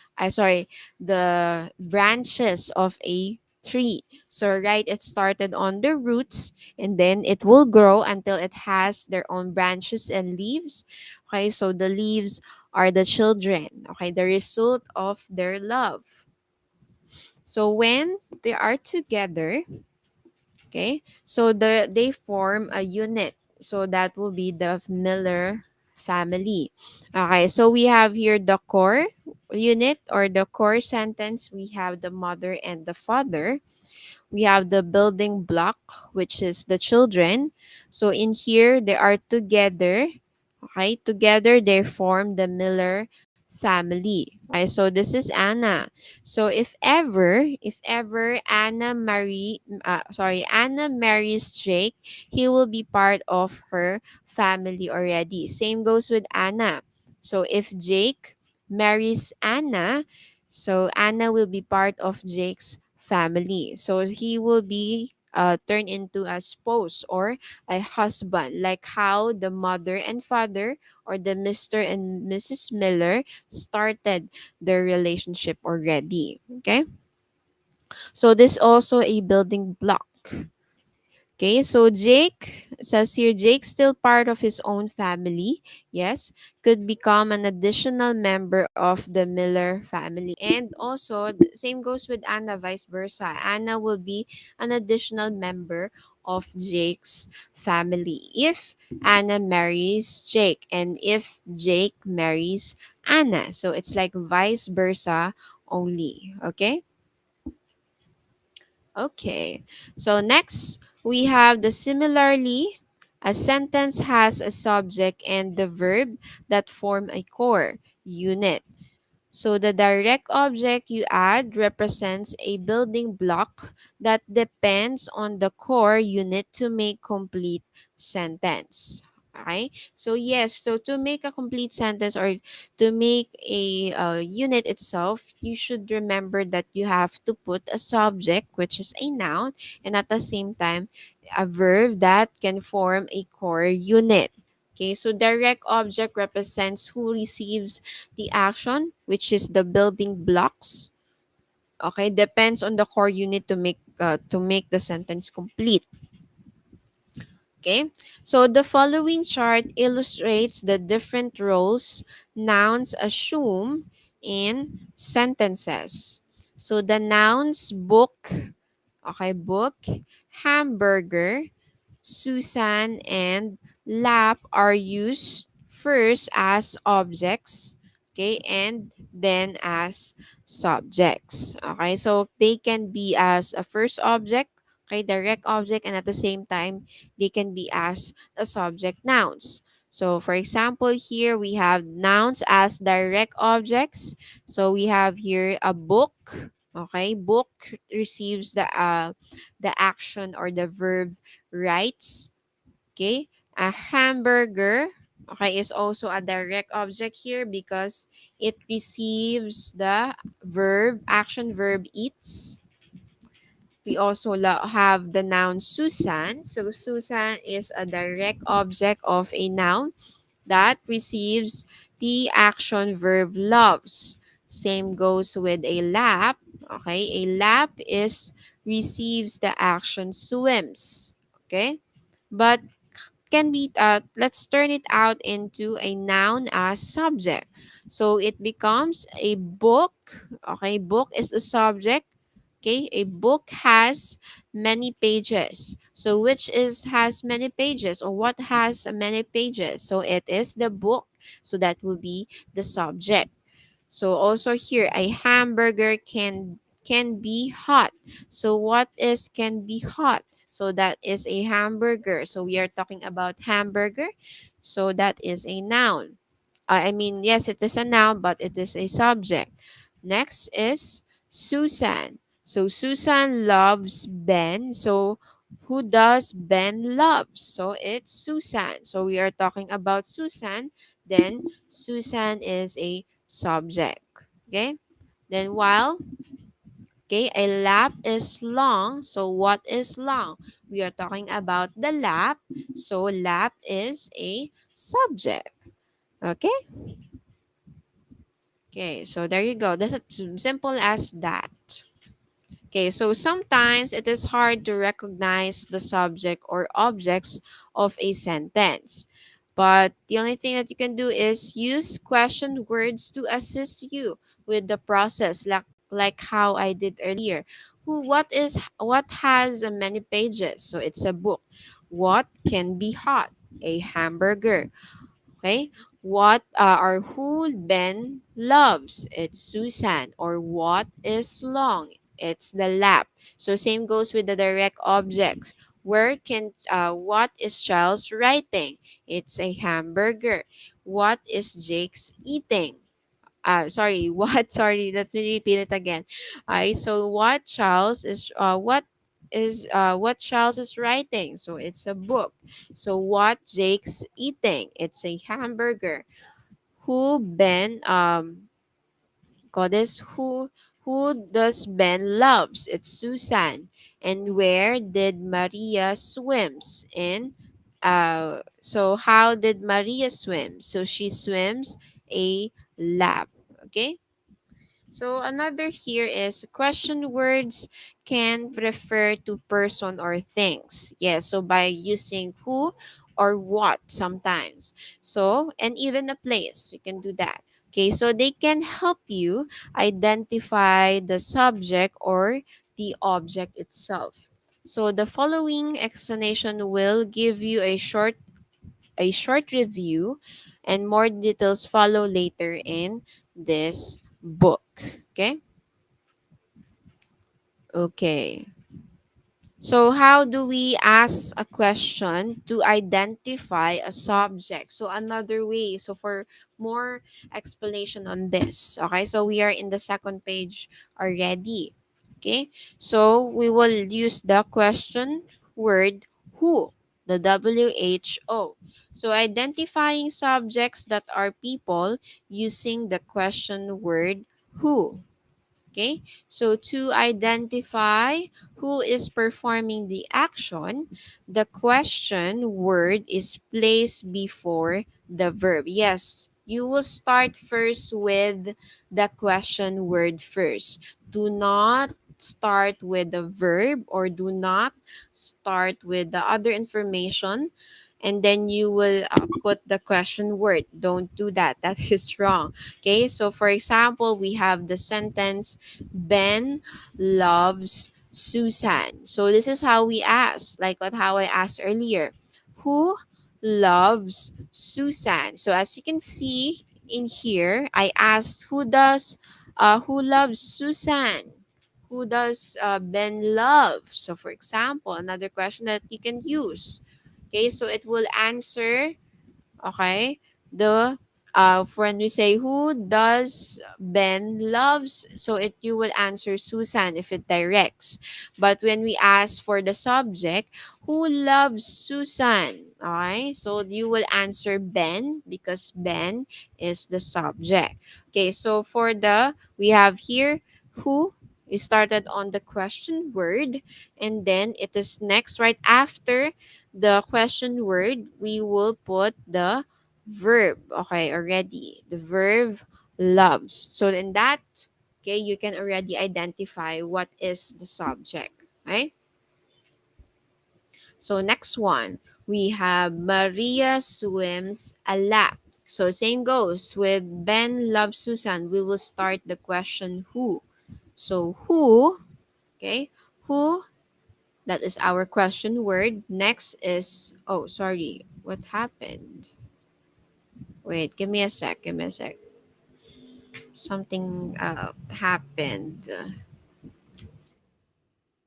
S1: the branches of a tree. So, right, it started on the roots and then it will grow until it has their own branches and leaves. Okay, so the leaves are the children, okay, the result of their love. So, when they are together, okay, so they form a unit. So that will be the Miller family. Okay, so we have here the core unit or the core sentence. We have the mother and the father. We have the building block, which is the children. So in here, they are together. Okay, together they form the Miller family. Okay, so this is Anna. So if ever Anna marries Jake, he will be part of her family already. Same goes with Anna. So if Jake marries Anna, so Anna will be part of Jake's family. So he will be turned into a spouse or a husband, like how the mother and father or the Mr. and Mrs. Miller started their relationship already. Okay, so this also a building block. Okay, so Jake says here, Jake's still part of his own family. Yes, could become an additional member of the Miller family. And also, the same goes with Anna, vice versa. Anna will be an additional member of Jake's family if Anna marries Jake and if Jake marries Anna. So it's like vice versa only. Okay. Okay. So next, we have the similarly. A sentence has a subject and the verb that form a core unit. So the direct object you add represents a building block that depends on the core unit to make complete sentence. Okay? So yes, so to make a complete sentence or to make a unit itself, you should remember that you have to put a subject, which is a noun, and at the same time, a verb that can form a core unit. Okay, so direct object represents who receives the action, which is the building blocks. Okay, depends on the core unit to make the sentence complete. Okay, so the following chart illustrates the different roles nouns assume in sentences. So the nouns book, okay, book, hamburger, Susan, and lap are used first as objects, okay, and then as subjects. Okay, so they can be as a first object, okay, direct object, and at the same time, they can be as a subject nouns. So, for example, here we have nouns as direct objects. So we have here a book. Okay, book receives the action or the verb writes. Okay, a hamburger, okay, is also a direct object here because it receives the verb action verb eats. We also have the noun Susan. So Susan is a direct object of a noun that receives the action verb loves. Same goes with a lap. Okay, a lap is receives the action swims. Okay, but can be let's turn it out into a noun as subject. So it becomes a book. Okay, book is the subject. Okay, a book has many pages. So which is has many pages or what has many pages? So it is the book. So that will be the subject. So also here a hamburger can be hot. So what is can be hot? So that is a hamburger. So we are talking about hamburger. So that is a noun. I mean, yes, it is a noun, but it is a subject. Next is Susan. So Susan loves Ben. So who does Ben love? So it's Susan. So we are talking about Susan. Then Susan is a subject. Okay. Then while okay, a lap is long. So what is long? We are talking about the lap. So lap is a subject. Okay. Okay, so there you go. That's as simple as that. Okay, so sometimes it is hard to recognize the subject or objects of a sentence. But the only thing that you can do is use question words to assist you with the process, like how I did earlier. What has many pages? So it's a book. What can be hot? A hamburger. Okay. What or who Ben loves? It's Susan. Or what is long? It's the lap. So same goes with the direct objects. What is Charles writing? It's a hamburger. What is Jake's eating? Sorry, what? Sorry, let's repeat it again. So what Charles is writing? So it's a book. So what Jake's eating? It's a hamburger. Who Ben Goddess who does Ben loves? It's Susan. And where did Maria swims? So how did Maria swim? So she swims a lap. Okay? So another here is question words can refer to person or things. Yeah, so by using who or what sometimes. So, and even a place, you can do that. Okay, so they can help you identify the subject or the object itself. So the following explanation will give you a short review, and more details follow later in this book. Okay? Okay. So, how do we ask a question to identify a subject? So, another way. So, for more explanation on this, okay, so we are in the second page already. Okay, so we will use the question word who, the WHO. So, identifying subjects that are people using the question word who. Okay, so to identify who is performing the action, the question word is placed before the verb. Yes, you will start first with the question word first. Do not start with the verb, or do not start with the other information, and then you will put the question word. Don't do that. That is wrong. Okay, so for example, we have the sentence Ben loves Susan. So this is how we ask, like how I asked earlier. Who loves Susan? So as you can see in here, I asked who loves Susan? Who does Ben love? So for example, another question that you can use. Okay, so it will answer. Okay, the for when we say who does Ben loves, so it you will answer Susan if it directs. But when we ask for the subject, who loves Susan? Okay, so you will answer Ben because Ben is the subject. Okay, so for the we have here who, we started on the question word, and then it is next right after the question word, we will put the verb. Okay, already. The verb loves. So in that, okay, you can already identify what is the subject. Right? So next one, we have Maria swims a lap. So same goes with Ben loves Susan. We will start the question who. So who, okay, who, that is our question word. Next is, oh, sorry, what happened? Wait, give me a sec, give me a sec. Something happened.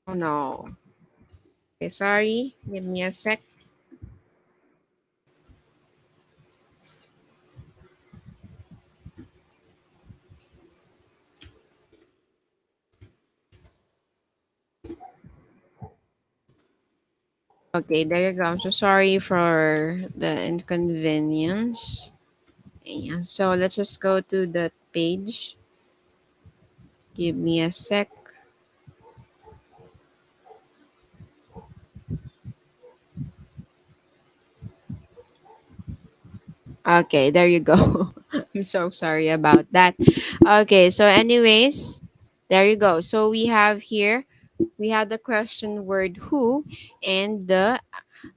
S1: Oh no. Okay, sorry, give me a sec. Okay, there you go. I'm so sorry for the inconvenience. Yeah, so let's just go to the page. Give me a sec. Okay, there you go. I'm so sorry about that. Okay, so anyways, there you go. So we have here, we have the question word who and the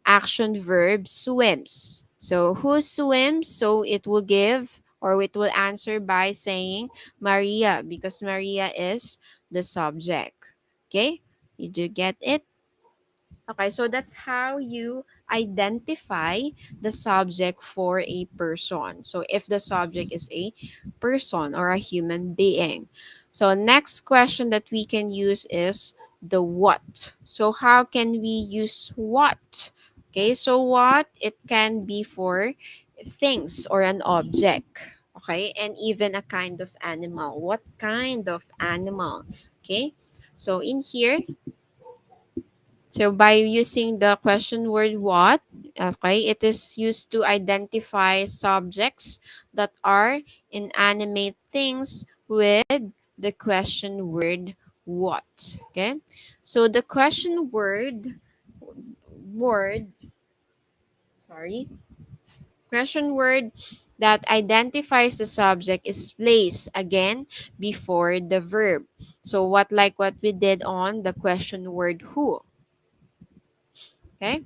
S1: action verb swims. So who swims? So it will give, or it will answer by saying Maria, because Maria is the subject. Okay? You do get it? Okay, so that's how you identify the subject for a person. So if the subject is a person or a human being. So next question that we can use is, the what. So how can we use what? Okay, so what, it can be for things or an object. Okay, and even a kind of animal. What kind of animal? Okay, so in here, so by using the question word what, okay, it is used to identify subjects that are inanimate things with the question word what. Okay, so the question word, sorry, question word that identifies the subject is placed again before the verb. So what, like what we did on the question word who. Okay.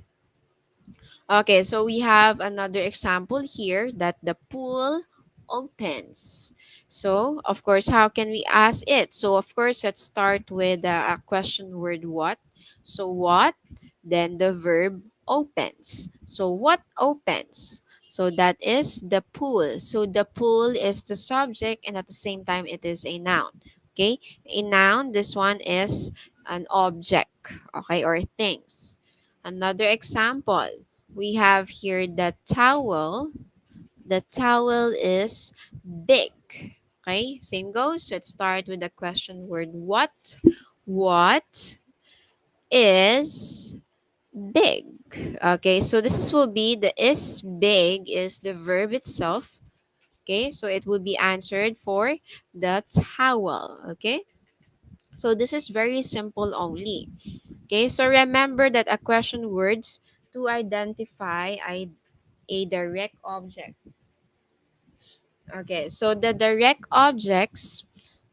S1: Okay, so we have another example here that the pool opens. So, of course, how can we ask it? So, of course, let's start with a question word what. So, what? Then the verb opens. So, what opens? So, that is the pool. So, the pool is the subject and at the same time it is a noun. Okay, a noun, this one is an object, okay, or things. Another example, we have here the towel. The towel is big. Okay, same goes. Let's start with the question word what. What is big? Okay, so will be the is big is the verb itself. Okay, so it will be answered for the towel. Okay, so this is very simple only. Okay, so remember that a question words to identify a direct object. Okay, so the direct objects,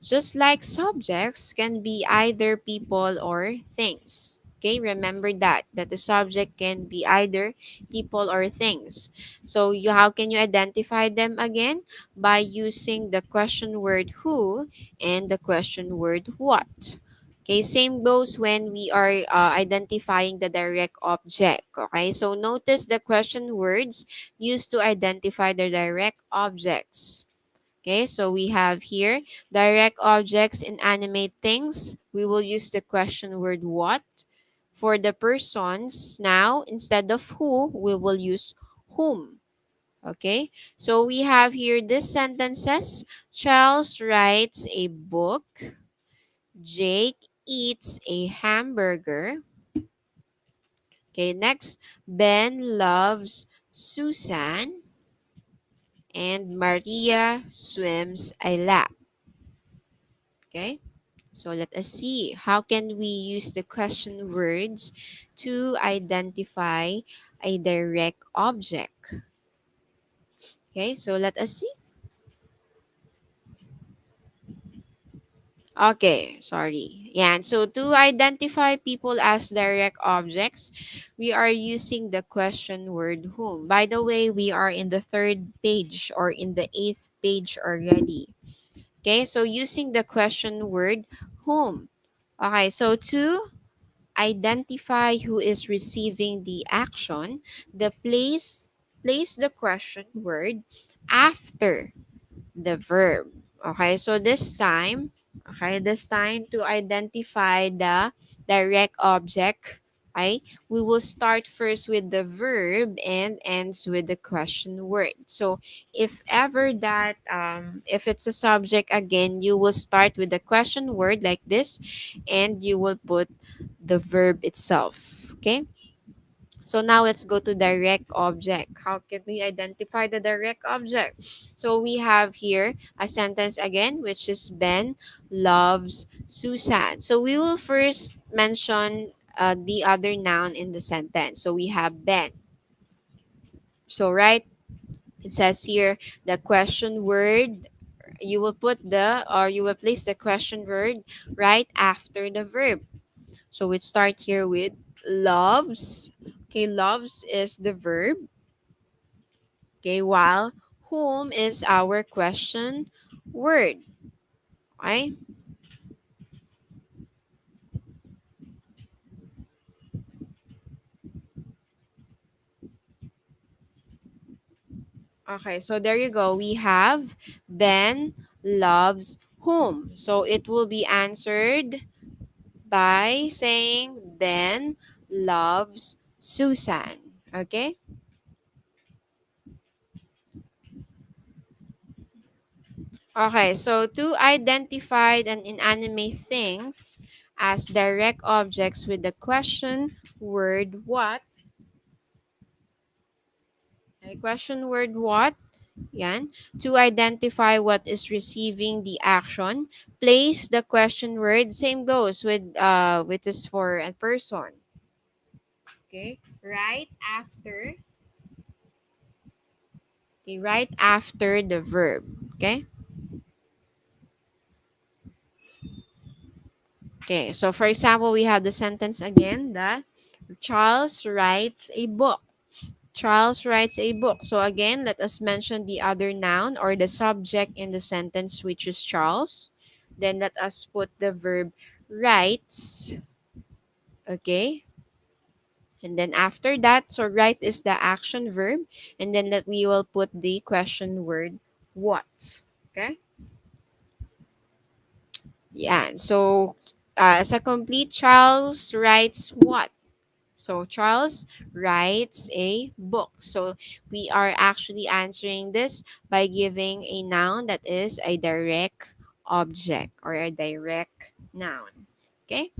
S1: just like subjects, can be either people or things. Okay, remember that the subject can be either people or things. So how can you identify them again? By using the question word who and the question word what. Okay, same goes when we are identifying the direct object. Okay, so notice the question words used to identify the direct objects. Okay, so we have here direct objects in animate things. We will use the question word what. For the persons, now instead of who, we will use whom. Okay, so we have here these sentences. Charles writes a book. Jake eats a hamburger. Okay, next, Ben loves Susan. And Maria swims a lap. Okay, so let us see. How can we use the question words to identify a direct object? Okay, so let us see. Okay, sorry. Yeah, and so to identify people as direct objects, we are using the question word whom. By the way, we are in the third page or in the eighth page already. Okay, so using the question word whom. Okay, so to identify who is receiving the action, the place the question word after the verb. Okay, so this time to identify the direct object, okay, we will start first with the verb and ends with the question word. So if ever that if it's a subject again, you will start with the question word like this and you will put the verb itself. Okay, so now let's go to direct object. How can we identify the direct object? So we have here a sentence again, which is Ben loves Susan. So we will first mention the other noun in the sentence. So we have Ben. So right, it says here the question word. You will put you will place the question word right after the verb. So we start here with loves. Okay, loves is the verb. Okay, while whom is our question word. Okay? Okay, so there you go. We have Ben loves whom. So it will be answered by saying Ben loves Susan. Okay? Okay, so to identify and inanimate things as direct objects with the question word what, okay, question word what, yan, to identify what is receiving the action, place the question word, same goes with this for a person, okay, right after the verb, okay? Okay, so for example, we have the sentence again that Charles writes a book. Charles writes a book. So again, let us mention the other noun or the subject in the sentence, which is Charles. Then let us put the verb writes. Okay. And then after that, so write is the action verb. And then that we will put the question word what. Okay. Yeah. So as a complete, Charles writes what? So Charles writes a book. So we are actually answering this by giving a noun that is a direct object or a direct noun. Okay?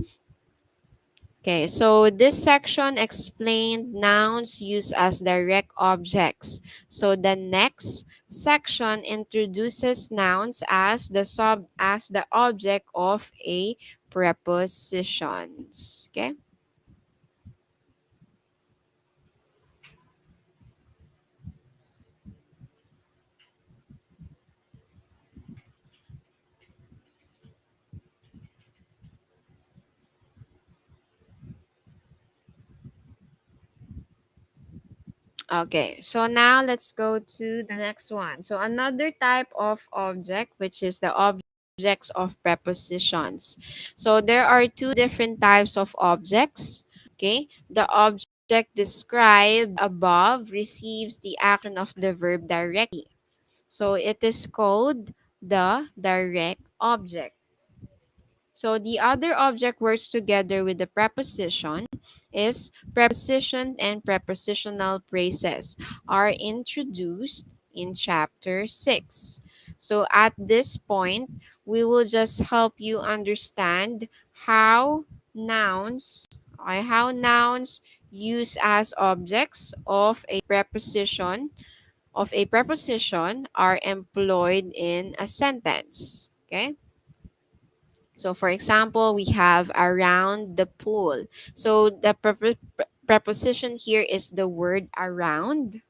S1: Okay, so this section explained nouns used as direct objects. So the next section introduces nouns as the object of a prepositions. Okay? Okay, so now let's go to the next one. So another type of object, which is the objects of prepositions. So there are two different types of objects. Okay, the object described above receives the action of the verb directly. So it is called the direct object. So the other object works together with the preposition is preposition and prepositional phrases are introduced in chapter 6. So at this point, we will just help you understand how nouns used as objects of a preposition are employed in a sentence. Okay? So, for example, we have around the pool. So, the preposition here is the word around.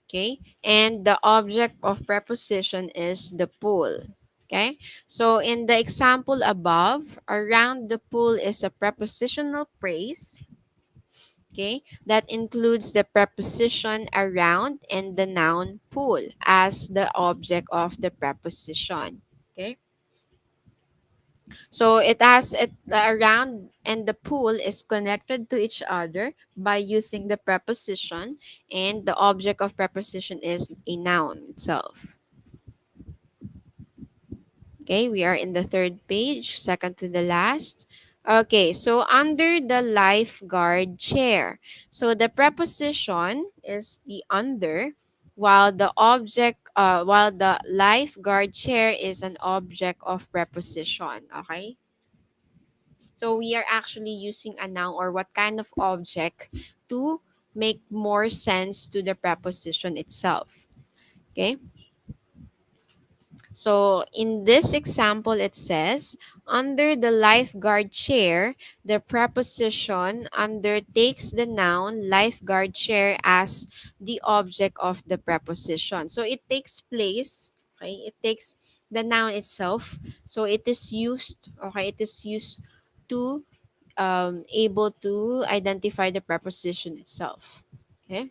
S1: Okay. And the object of preposition is the pool. Okay. So, in the example above, around the pool is a prepositional phrase. Okay. That includes the preposition around and the noun pool as the object of the preposition. Okay. So it has it the around and the pool is connected to each other by using the preposition, and the object of preposition is a noun itself. Okay, we are in the third page, second to the last. Okay, so under the lifeguard chair. So the preposition is the under, while the lifeguard chair is an object of preposition. Okay? So we are actually using a noun or what kind of object to make more sense to the preposition itself. Okay. So in this example, it says, under the lifeguard chair, the preposition under takes the noun lifeguard chair as the object of the preposition. So it takes place, okay, it takes the noun itself. So it is used to able to identify the preposition itself. Okay.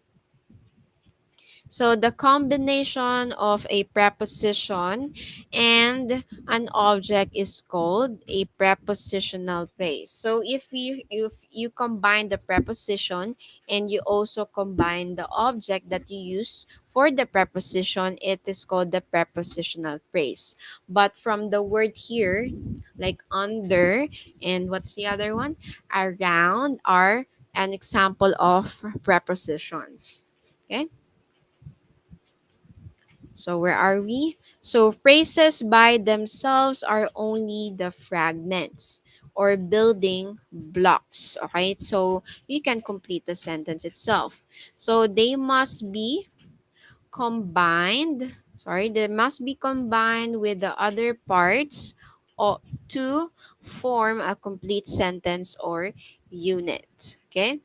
S1: So the combination of a preposition and an object is called a prepositional phrase. So if you combine the preposition and you also combine the object that you use for the preposition, it is called the prepositional phrase. But from the word here, like under and what's the other one? Around are an example of prepositions. Okay? So where are we? So phrases by themselves are only the fragments or building blocks. Okay, so you can complete the sentence itself. So they must be combined. Sorry, they must be combined with the other parts to form a complete sentence or unit. Okay.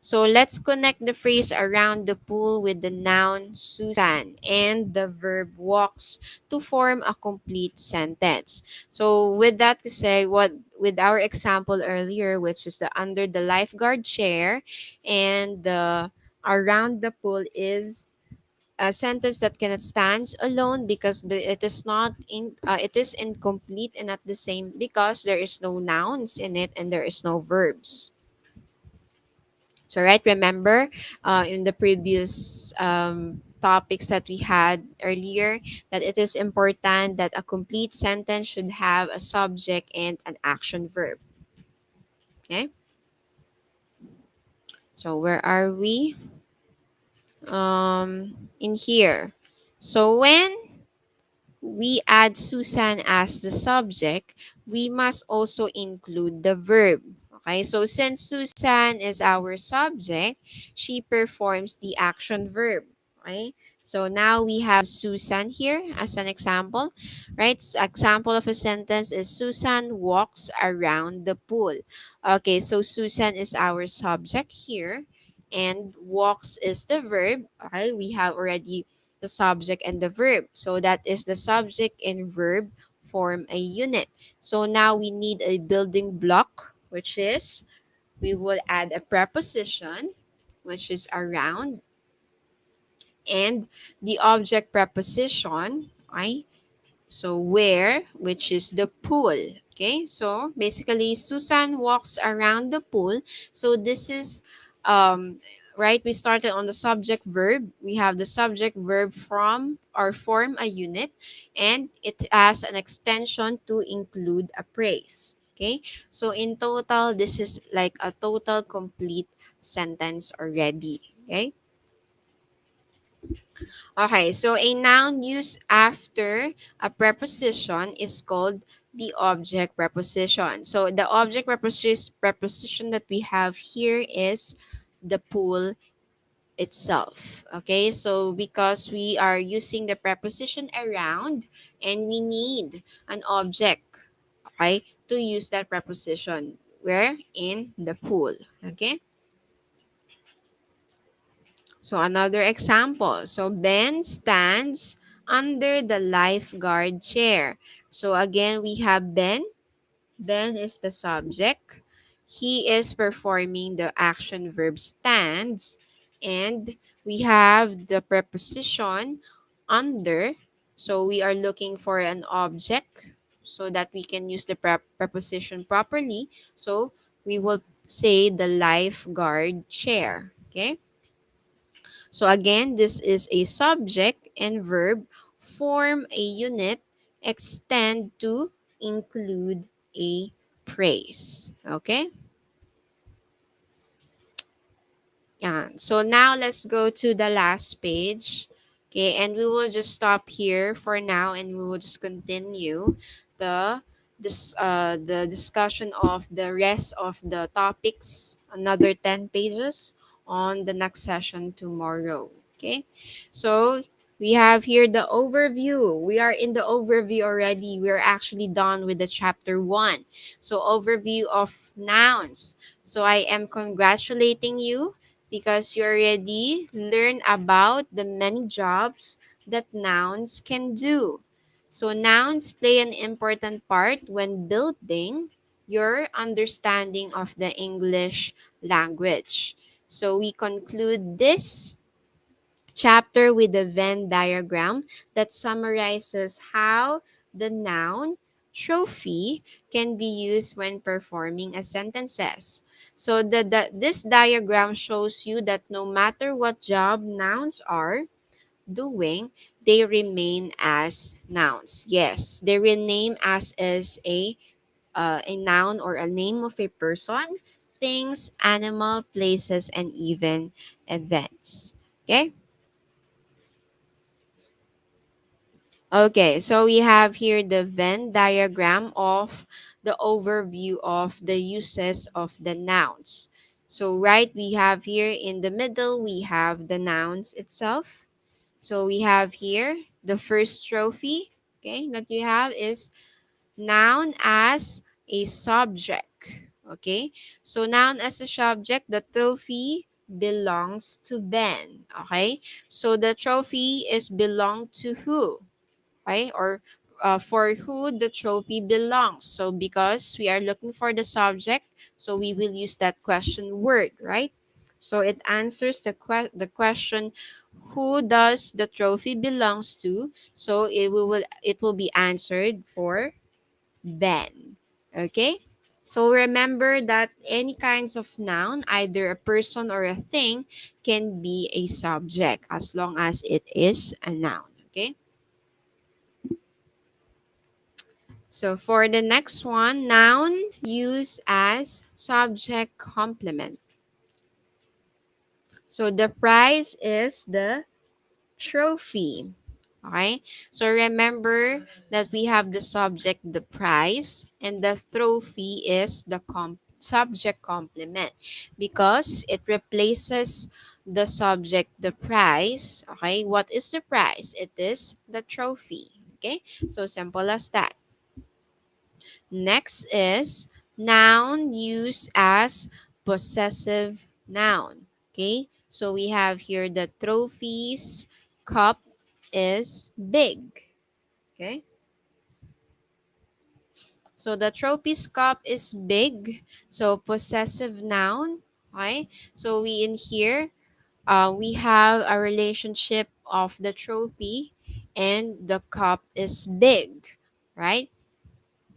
S1: So let's connect the phrase around the pool with the noun Susan and the verb walks to form a complete sentence. So with that to say, what with our example earlier, which is the under the lifeguard chair and the around the pool is a sentence that cannot stand alone because it is not in it is incomplete and at the same because there is no nouns in it and there is no verbs. So, right, remember in the previous topics that we had earlier that it is important that a complete sentence should have a subject and an action verb. Okay, so where are we? In here. So, when we add Susan as the subject, we must also include the verb. Okay, so since Susan is our subject, she performs the action verb. Okay, so now we have Susan here as an example, right? So example of a sentence is Susan walks around the pool. Okay, so Susan is our subject here, and walks is the verb. Okay, we have already the subject and the verb. So that is the subject and verb form a unit. So now we need a building block, which is we will add a preposition, which is around, and the object preposition, right? So where, which is the pool. Okay, so basically Susan walks around the pool. So this is right, we started on the subject verb. We have the subject verb from or form a unit, and it has an extension to include a phrase. Okay, so in total, this is like a total complete sentence already. Okay. Okay, so a noun used after a preposition is called the object preposition. So the object preposition that we have here is the pool itself. Okay, so because we are using the preposition around and we need an object, okay, to use that preposition. Where? In the pool. Okay. So another example. So Ben stands under the lifeguard chair. So again, we have Ben. Ben is the subject. He is performing the action verb stands. And we have the preposition under. So we are looking for an object so that we can use the preposition properly. So we will say the lifeguard chair. Okay. So again, this is a subject and verb, form a unit, extend to include a praise. Okay? Yeah. So now let's go to the last page. Okay, and we will just stop here for now and we will just continue the the discussion of the rest of the topics, another 10 pages on the next session tomorrow. Okay? So we have here the overview. We are in the overview already. We're actually done with the chapter 1. So overview of nouns. So I am congratulating you because you already learn about the many jobs that nouns can do. So nouns play an important part when building your understanding of the English language. So we conclude this chapter with the Venn diagram that summarizes how the noun trophy can be used when performing a sentences. So this diagram shows you that no matter what job nouns are doing, they remain as nouns. Yes, they rename as a noun or a name of a person, things, animal, places, and even events. Okay? Okay, so we have here the Venn diagram of the overview of the uses of the nouns. So, right, we have here in the middle, we have the nouns itself. So, we have here the first trophy, okay, that you have is noun as a subject. Okay, so noun as a subject, the trophy belongs to Ben. Okay, so the trophy is belong to who? Right? Or for who the trophy belongs. So because we are looking for the subject, so we will use that question word, right? So it answers the question, who does the trophy belongs to? So it will be answered for Ben. Okay? So remember that any kinds of noun, either a person or a thing, can be a subject as long as it is a noun. Okay? So for the next one, noun used as subject complement. So the prize is the trophy. Okay? So remember that we have the subject, the prize, and the trophy is the subject complement because it replaces the subject, the prize. Okay? What is the prize? It is the trophy. Okay? So simple as that. Next is noun used as possessive noun. Okay, so we have here the trophy's cup is big. Okay, so the trophy's cup is big. So possessive noun. Okay, so we in here we have a relationship of the trophy and the cup is big, right?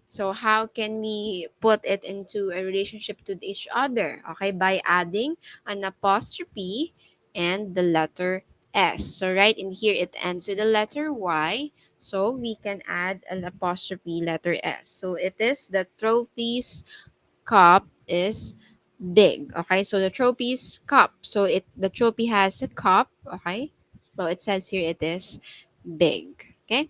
S1: So how can we put it into a relationship to each other? Okay, by adding an apostrophe and the letter S. So right in here it ends with the letter Y. So we can add an apostrophe letter S. So it is the trophy's cup is big. Okay, so the trophy's cup. So the trophy has a cup. Okay, so it says here it is big. Okay.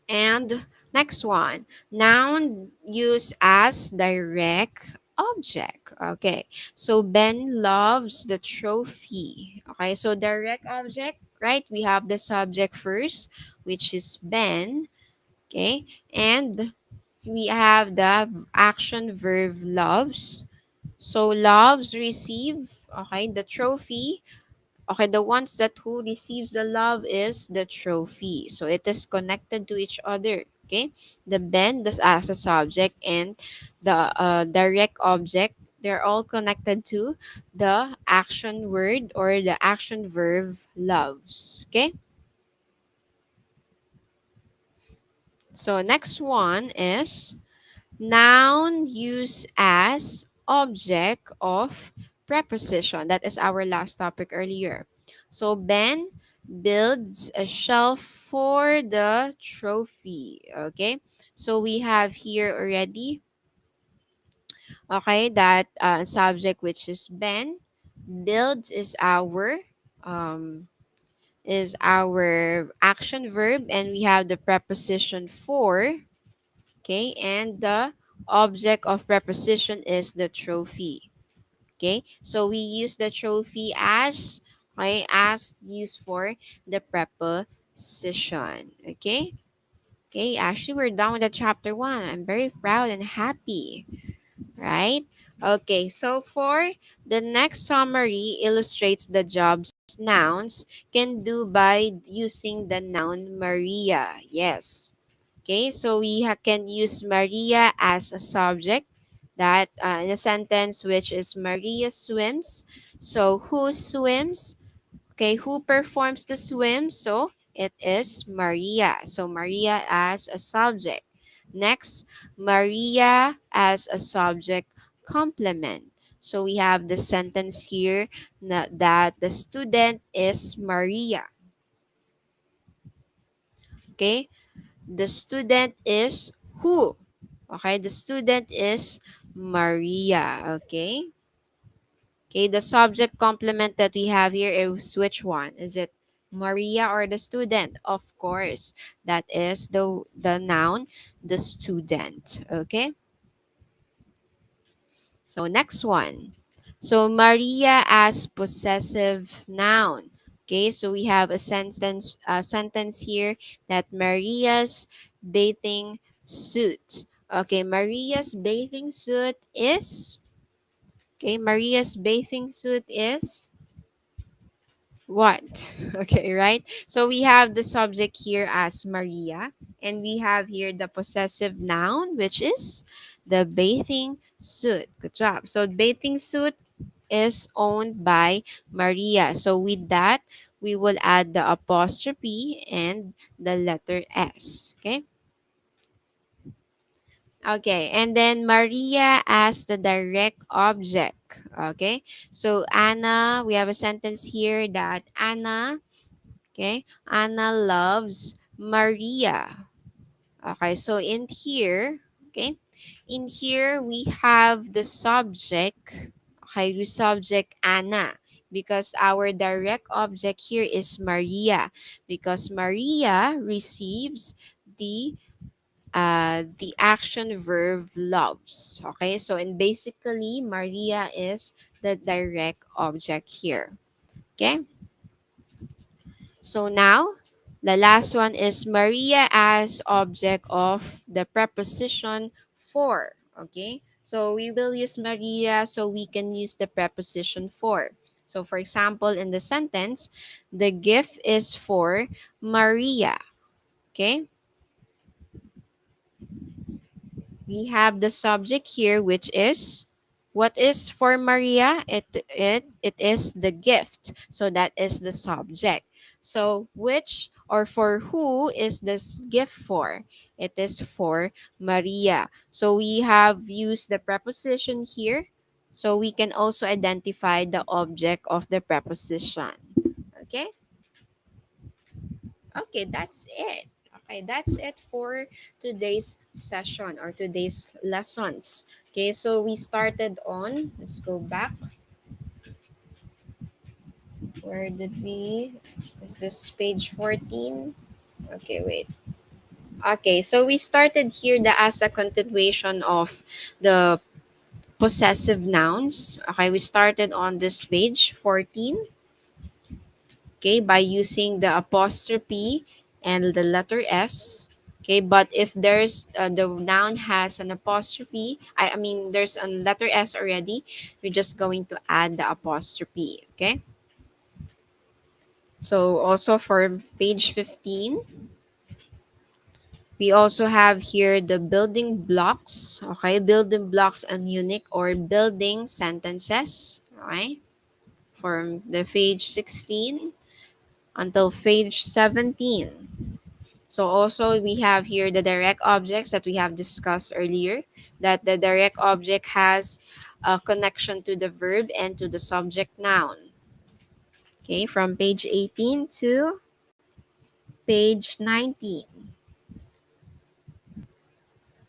S1: And next one, noun used as direct object. Okay, so Ben loves the trophy. Okay, so direct object, right? We have the subject first, which is Ben. Okay, and we have the action verb loves. So loves receive, okay, the trophy. Okay, the ones that who receives the love is the trophy. So it is connected to each other. Okay, the bend as a subject and the direct object, they're all connected to the action word or the action verb loves. Okay, so next one is noun used as object of preposition. That is our last topic earlier. So Ben builds a shelf for the trophy. Okay. So we have here already, okay, that subject which is Ben. Builds um is our action verb, and we have the preposition for. Okay, and the object of preposition is the trophy. Okay, so we use the trophy as, okay, as used for the preposition. Okay, okay, actually we're done with the chapter 1. I'm very proud and happy, right? Okay, so for the next summary illustrates the jobs nouns can do by using the noun Maria. Yes. Okay, so we can use Maria as a subject that in a sentence which is Maria swims. So who swims? Okay, who performs the swim? So it is Maria. So Maria as a subject. Next, Maria as a subject complement. So we have the sentence here that the student is Maria. Okay, the student is who? Okay, the student is Maria. Okay. Okay, the subject complement that we have here is which one? Is it Maria or the student? Of course, that is the noun, the student. Okay, so next one. So Maria as possessive noun. Okay, so we have a sentence here that Maria's bathing suit. Okay, Maria's bathing suit is Maria's bathing suit is what? Okay, right? So we have the subject here as Maria, and we have here the possessive noun, which is the bathing suit. Good job. So bathing suit is owned by Maria. So with that, we will add the apostrophe and the letter S. Okay. Okay, and then Maria as the direct object. Okay, so Anna, we have a sentence here that Anna. Okay, Anna loves Maria. Okay, so in here we have the subject. Okay, the subject Anna because our direct object here is Maria because Maria receives the action verb loves. Okay, so and basically Maria is the direct object here. Okay. So now, the last one is Maria as object of the preposition for. Okay? So we will use Maria so we can use the preposition for. So for example, in the sentence, the gift is for Maria. Okay? We have the subject here, which is what is for Maria? It is the gift. So that is the subject. So which or for who is this gift for? It is for Maria. So we have used the preposition here. So we can also identify the object of the preposition. Okay? Okay, that's it. Okay, that's it for today's session or today's lessons. Okay, so we started on, let's go back. Where did we? Is this page 14? Okay, wait. Okay, so we started here the as a continuation of the possessive nouns. Okay, we started on this page 14. Okay, by using the apostrophe and the letter S. Okay, but if there's the noun has an apostrophe, I mean there's a letter S already, you're just going to add the apostrophe. Okay, so also for page 15, we also have here the building blocks. Okay, building blocks and unique or building sentences. Okay, from the page 16 until page 17. So also we have here the direct objects that we have discussed earlier, that the direct object has a connection to the verb and to the subject noun. Okay, from page 18 to page 19.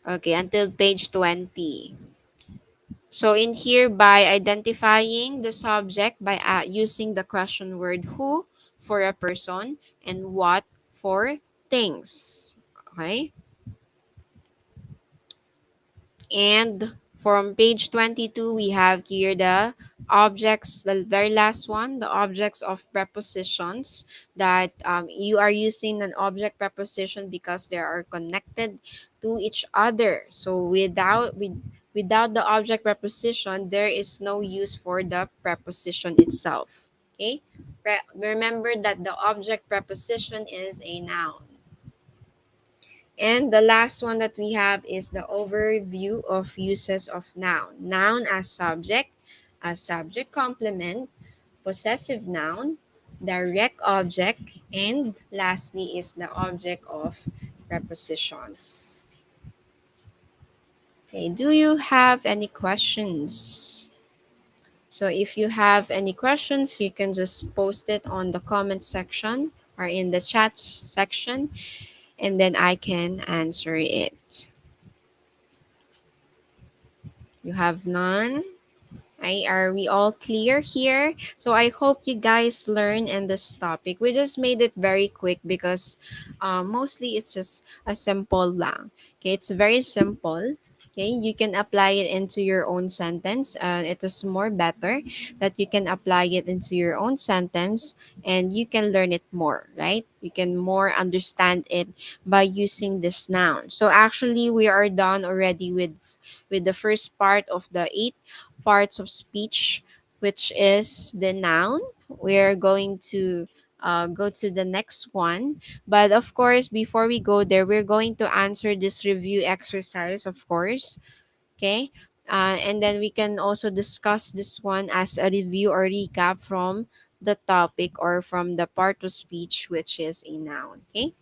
S1: Okay, until page 20. So in here, by identifying the subject by using the question word who for a person and what for things. Okay. And from page 22, we have here the objects, the very last one, the objects of prepositions that you are using an object preposition because they are connected to each other. So without the object preposition, there is no use for the preposition itself. Okay? Remember that the object preposition is a noun. And the last one that we have is the overview of uses of noun. Noun as subject complement, possessive noun, direct object, and lastly is the object of prepositions. Okay, do you have any questions? So if you have any questions, you can just post it on the comment section or in the chat section, and then I can answer it. You have none? Are we all clear here? So I hope you guys learn in this topic. We just made it very quick because mostly it's just a simple lang. Okay, it's very simple. Okay, you can apply it into your own sentence. It is more better that you can apply it into your own sentence and you can learn it more, right? You can more understand it by using this noun. So actually, we are done already with the first part of the eight parts of speech, which is the noun. We're going to go to the next one. But of course, before we go there, we're going to answer this review exercise, of course. Okay. And then we can also discuss this one as a review or recap from the topic or from the part of speech, which is a noun. Okay.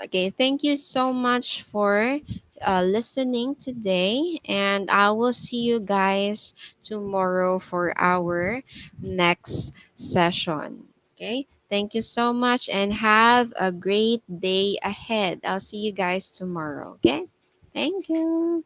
S1: Okay, thank you so much for listening today, and I will see you guys tomorrow for our next session. Okay, thank you so much, and have a great day ahead. I'll see you guys tomorrow. Okay, thank you.